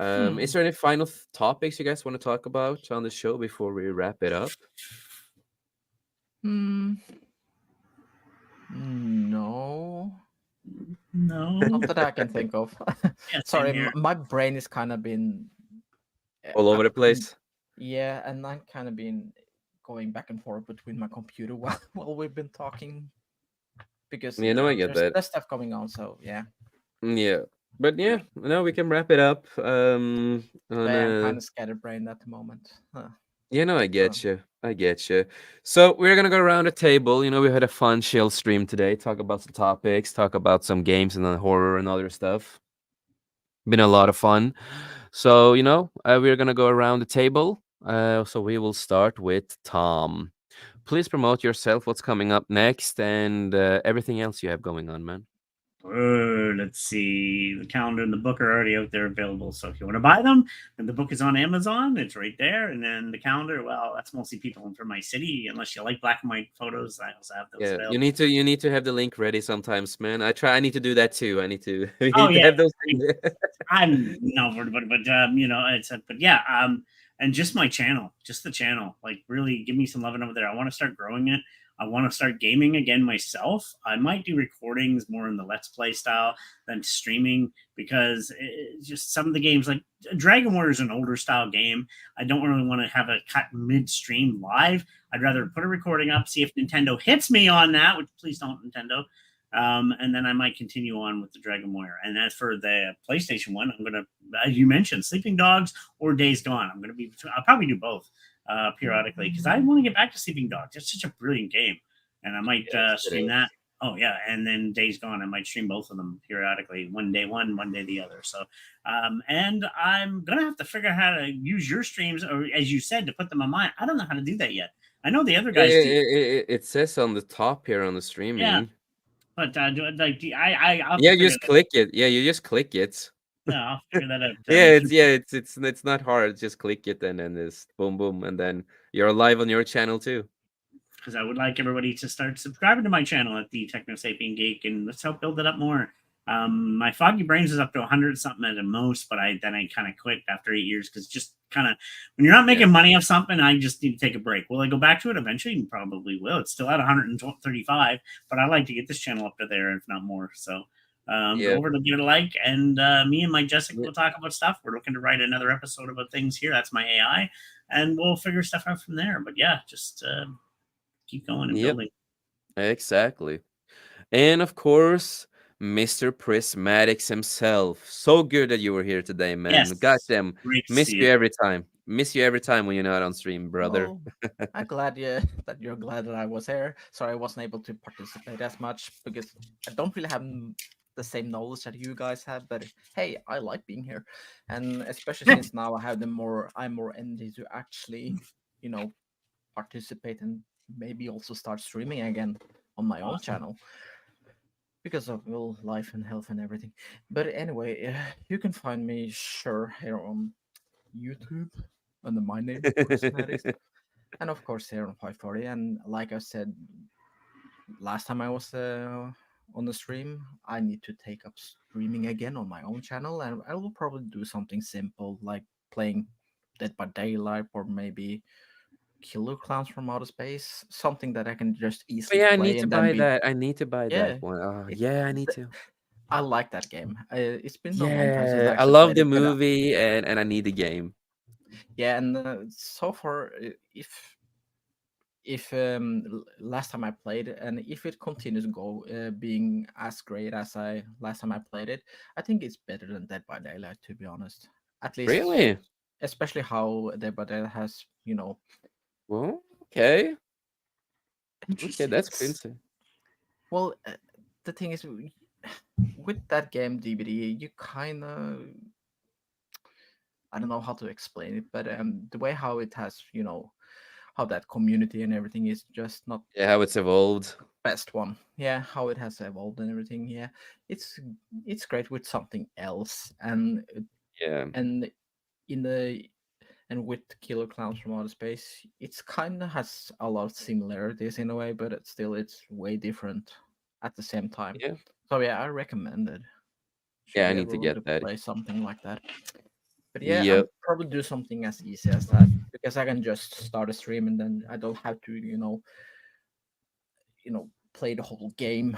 Is there any final topics you guys want to talk about on the show before we wrap it up? Hmm. No. No. Not that I can think of. Yeah, Sorry, same here. my brain is kind of been All over the place? Yeah, and I'm kind of been going back and forth between my computer while we've been talking because Yeah, no, I get that. there's stuff coming on. So yeah, Yeah. But yeah, no, we can wrap it up. On I'm kind of scatterbrained at the moment. Yeah, no, I So get you. I get you. So we're gonna go around the table. We had a fun, chill stream today. Talk about some topics. Talk about some games and then horror and other stuff. Been a lot of fun. So we're gonna go around the table. So we will start with Tom. Please promote yourself. What's coming up next, and everything else you have going on, man. Let's see. The calendar and the book are already out there available. So if you want to buy them, then the book is on Amazon. It's right there. And then the calendar, well, that's mostly people from my city. Unless you like black and white photos, I also have those Yeah, available. you need to have the link ready sometimes, man. I need to do that too. I need to, we Oh need to yeah, have those things. I'm no, but it's but yeah, and just my channel, just the channel, like really give me some loving over there. I want to start growing it. I want to start gaming again myself. I might do recordings more in the let's play style than streaming because just some of the games like Dragon Warrior is an older style game. I don't really want to have a cut midstream live. I'd rather put a recording up, see if Nintendo hits me on that, which please don't, Nintendo. And then I might continue on with the Dragon Warrior. And as for the PlayStation one, I'm gonna, as you mentioned, Sleeping Dogs or Days Gone. I'll probably do both periodically because I want to get back to Sleeping Dogs. It's such a brilliant game, and I might Yes, it stream is. that. Oh yeah, and then Days Gone, I might stream both of them periodically. One day one day the other. So, and I'm gonna have to figure out how to use your streams, or as you said, to put them on mine. I don't know how to do that yet. I know the other Yeah, guys do. it says on the top here on the Yeah, streaming. but I'll have Yeah, to you figure just that. click it. Yeah, you just click it. Yeah, I'll figure that out. Yeah, it's not hard. Just click it and then it's boom boom and then you're live on your channel too. Because I would like everybody to start subscribing to my channel at the Techno Sapien Geek, and let's help build it up more. My Foggy Brains is up to 100 something at the most, but I kind of quit after 8 years because just kind of when you're not making money off something, I just need to take a break. Will I go back to it eventually? Probably will. It's still at 135, but I like to get this channel up to there, if not more. So go over to give it a like, and me and my Jessica will talk about stuff. We're looking to write another episode about things here. That's my AI, and we'll figure stuff out from there. But yeah, just keep going and Yep, building. exactly. And of course, Mr. Prismatics himself. So good that you were here today, man. Yes. Goddamn, Great to miss see you you. every time. Miss you every time when you're not on stream, brother. well, I'm glad that you're glad that I was here. Sorry I wasn't able to participate as much because I don't really have the same knowledge that you guys have. But hey, I like being here, and especially since now I have I'm more energy to actually, participate and maybe also start streaming again on my own channel because of life and health and everything. But anyway, you can find me here on YouTube under my name, Prismatics, and of course here on 540. And like I said last time I was on the stream, I need to take up streaming again on my own channel, and I will probably do something simple like playing Dead by Daylight or maybe Killer Clowns from Outer Space, something that I can just Oh easily yeah, I need play to and then buy be. that. I need to buy that Yeah, one. it. Yeah, I need th- to. I like that game. It's been a long time since I Yeah, I actually love played the it, but movie and I need the game. yeah, and so far, if last time I played it, and if it continues to go being as great as I last time I played it, I think it's better than Dead by Daylight, to be honest. At least, Really? especially how Dead by Daylight has, Well, okay. Okay, Interesting. that's it's crazy. well. The thing is, with that game DVD, you kind of, I don't know how to explain it, but the way how it has, how that community and everything is just not Yeah, how it's evolved. best one. Yeah, how it has evolved and everything. Yeah, it's it's great with something else, Yeah. and in the and with Killer Clowns from Outer Space, it's kind of has a lot of similarities in a way, but it's way different at the same time. Yeah. So yeah, I recommend it. Should Yeah, I you need ever to want get to that. play something like that? But yeah, Yep. I'm probably do something as easy as that because I can just start a stream and then I don't have to, play the whole game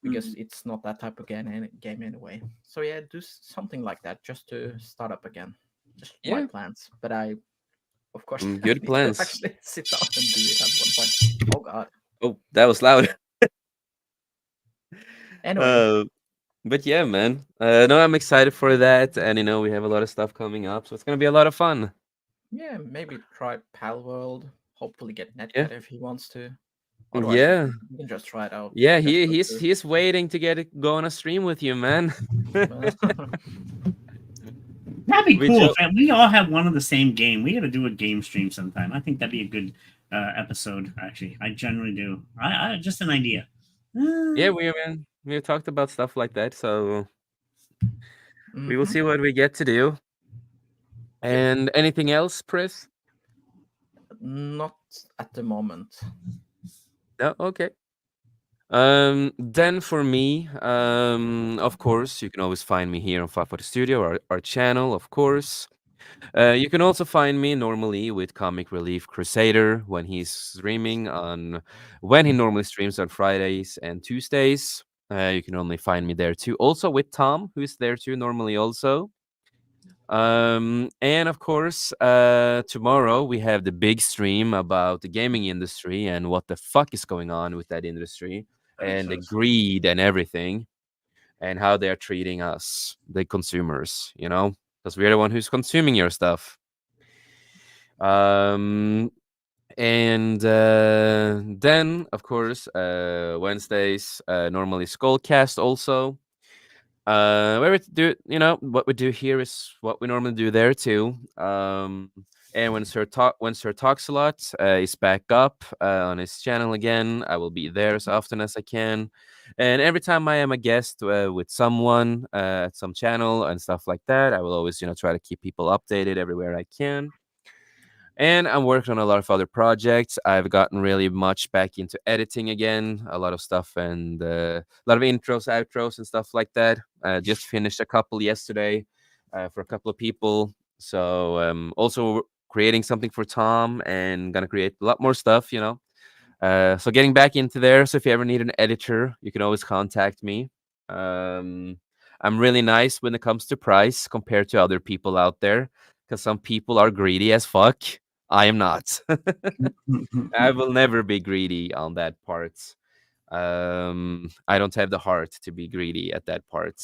because Mhm. it's not that type of game anyway. So yeah, do something like that just to start up again. Just my Yeah. plans, but I, of course, I Good need to plans. actually sit down and do it at one point. Oh god. Oh, that was loud. Anyway, Uh, but yeah, man. No, I'm excited for that, and we have a lot of stuff coming up, so it's gonna be a lot of fun. yeah, maybe try Pal World. Hopefully get Yeah. Netcat if he wants to. Otherwise, Yeah. you can just try it out. Yeah, Just he go he's to. he's waiting to go on a stream with you, man. That'd be we cool jo- if we all have one of the same game. We got to do a game stream sometime. I think that'd be a good episode. Actually, I generally do. I just an idea. yeah, Uh, we talked about stuff like that, so we will Hmm. see what we get to do. Yep. And anything else, Chris? Not at the moment. No, okay. Then for me, of course, you can always find me here on 540 Studio, our channel, of course. You can also find me normally with Comic Relief Crusader when he normally streams on Fridays and Tuesdays. You can only find me there too. Also with Tom, who is there too normally also. And of course, tomorrow we have the big stream about the gaming industry and what the fuck is going on with that industry and the greed and everything and how they're treating us, the consumers, because we're the one who's consuming your stuff. Um, and then, of course, Wednesdays, normally SkolCast also. Where we do, what we do here is what we normally do there too. And when Sir talks a lot, is back up on his channel again. I will be there as often as I can. And every time I am a guest with someone at some channel and stuff like that, I will always, try to keep people updated everywhere I can. And I'm working on a lot of other projects. I've gotten really much back into editing again, a lot of stuff and a lot of intros, outros, and stuff like that. Just finished a couple yesterday for a couple of people. So also creating something for Tom and gonna create a lot more stuff. So getting back into there. So if you ever need an editor, you can always contact me. Um, I'm really nice when it comes to price compared to other people out there because some people are greedy as fuck. I am not. I will never be greedy on that part. I don't have the heart to be greedy at that part.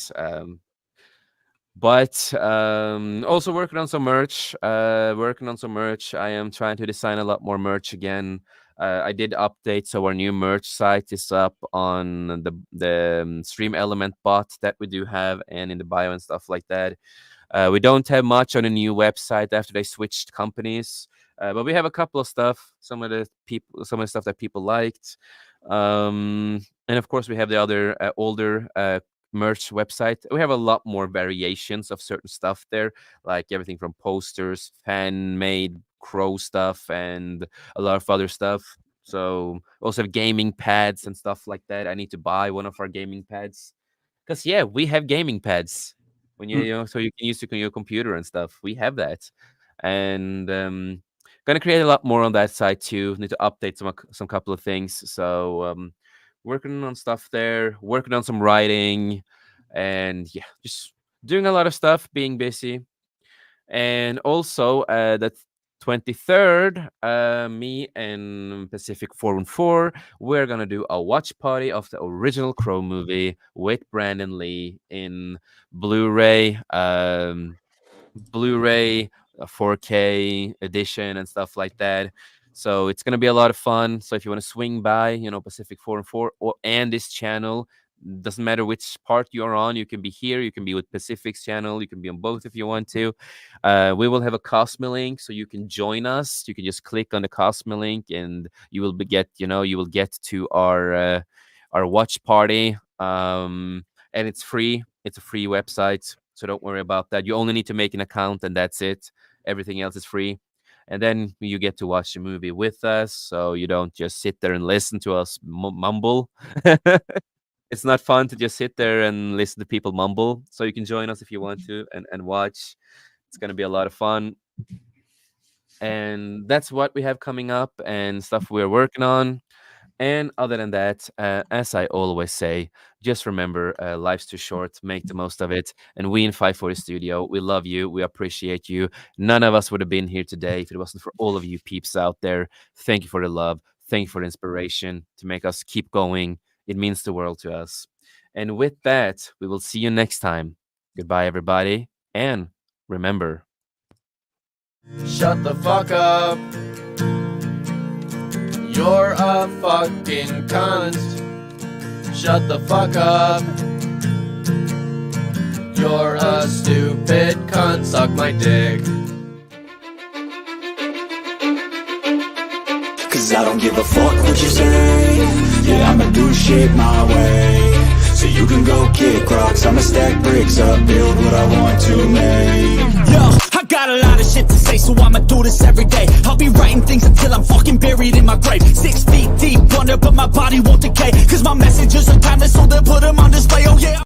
But also working on some merch. I am trying to design a lot more merch again. I did update, so our new merch site is up on the Stream Element bot that we do have, and in the bio and stuff like that. We don't have much on a new website after they switched companies, but we have a couple of stuff. Some of the stuff that people liked, and of course we have the other older merch website. We have a lot more variations of certain stuff there, like everything from posters, fan made crow stuff, and a lot of other stuff. So also have gaming pads and stuff like that. I need to buy one of our gaming pads because yeah, we have gaming pads when so you can use your computer and stuff. We have that, and Gonna create a lot more on that side too. Need to update some couple of things. So working on stuff there, working on some writing, and yeah, just doing a lot of stuff, being busy. And also the 23rd, me and Pacific 414, we're gonna do a watch party of the original Crow movie with Brandon Lee in Blu-ray. Blu-ray, a 4K edition, and stuff like that. So it's gonna be a lot of fun. So if you want to swing by, Pacific 4 and 4 and this channel, doesn't matter which part you're on. You can be here, you can be with Pacific's channel, you can be on both if you want to. We will have a Cosmo link, so you can join us. You can just click on the Cosmo link, and you will get to our watch party. And it's free. It's a free website. So don't worry about that. You only need to make an account and that's it. Everything else is free. And then you get to watch the movie with us. So you don't just sit there and listen to us mumble. It's not fun to just sit there and listen to people mumble. So you can join us if you want to and watch. It's going to be a lot of fun. And that's what we have coming up and stuff we're working on. And other than that, as I always say, just remember, life's too short. Make the most of it. And we in 540 Studio, we love you. We appreciate you. None of us would have been here today if it wasn't for all of you peeps out there. Thank you for the love. Thank you for the inspiration to make us keep going. It means the world to us. And with that, we will see you next time. Goodbye, everybody. And remember, shut the fuck up. You're a fucking cunt. Shut the fuck up. You're a stupid cunt. Suck my dick. Cause I don't give a fuck what you say. Yeah, I'ma do shit my way. So you can go kick rocks, I'ma stack bricks up, build what I want to make. Yo, I got a lot of shit to say, so I'ma do this every day. I'll be writing things until I'm fucking buried in my grave. 6 feet deep under, but my body won't decay. Cause my messages are timeless, so they'll put them on display, oh yeah.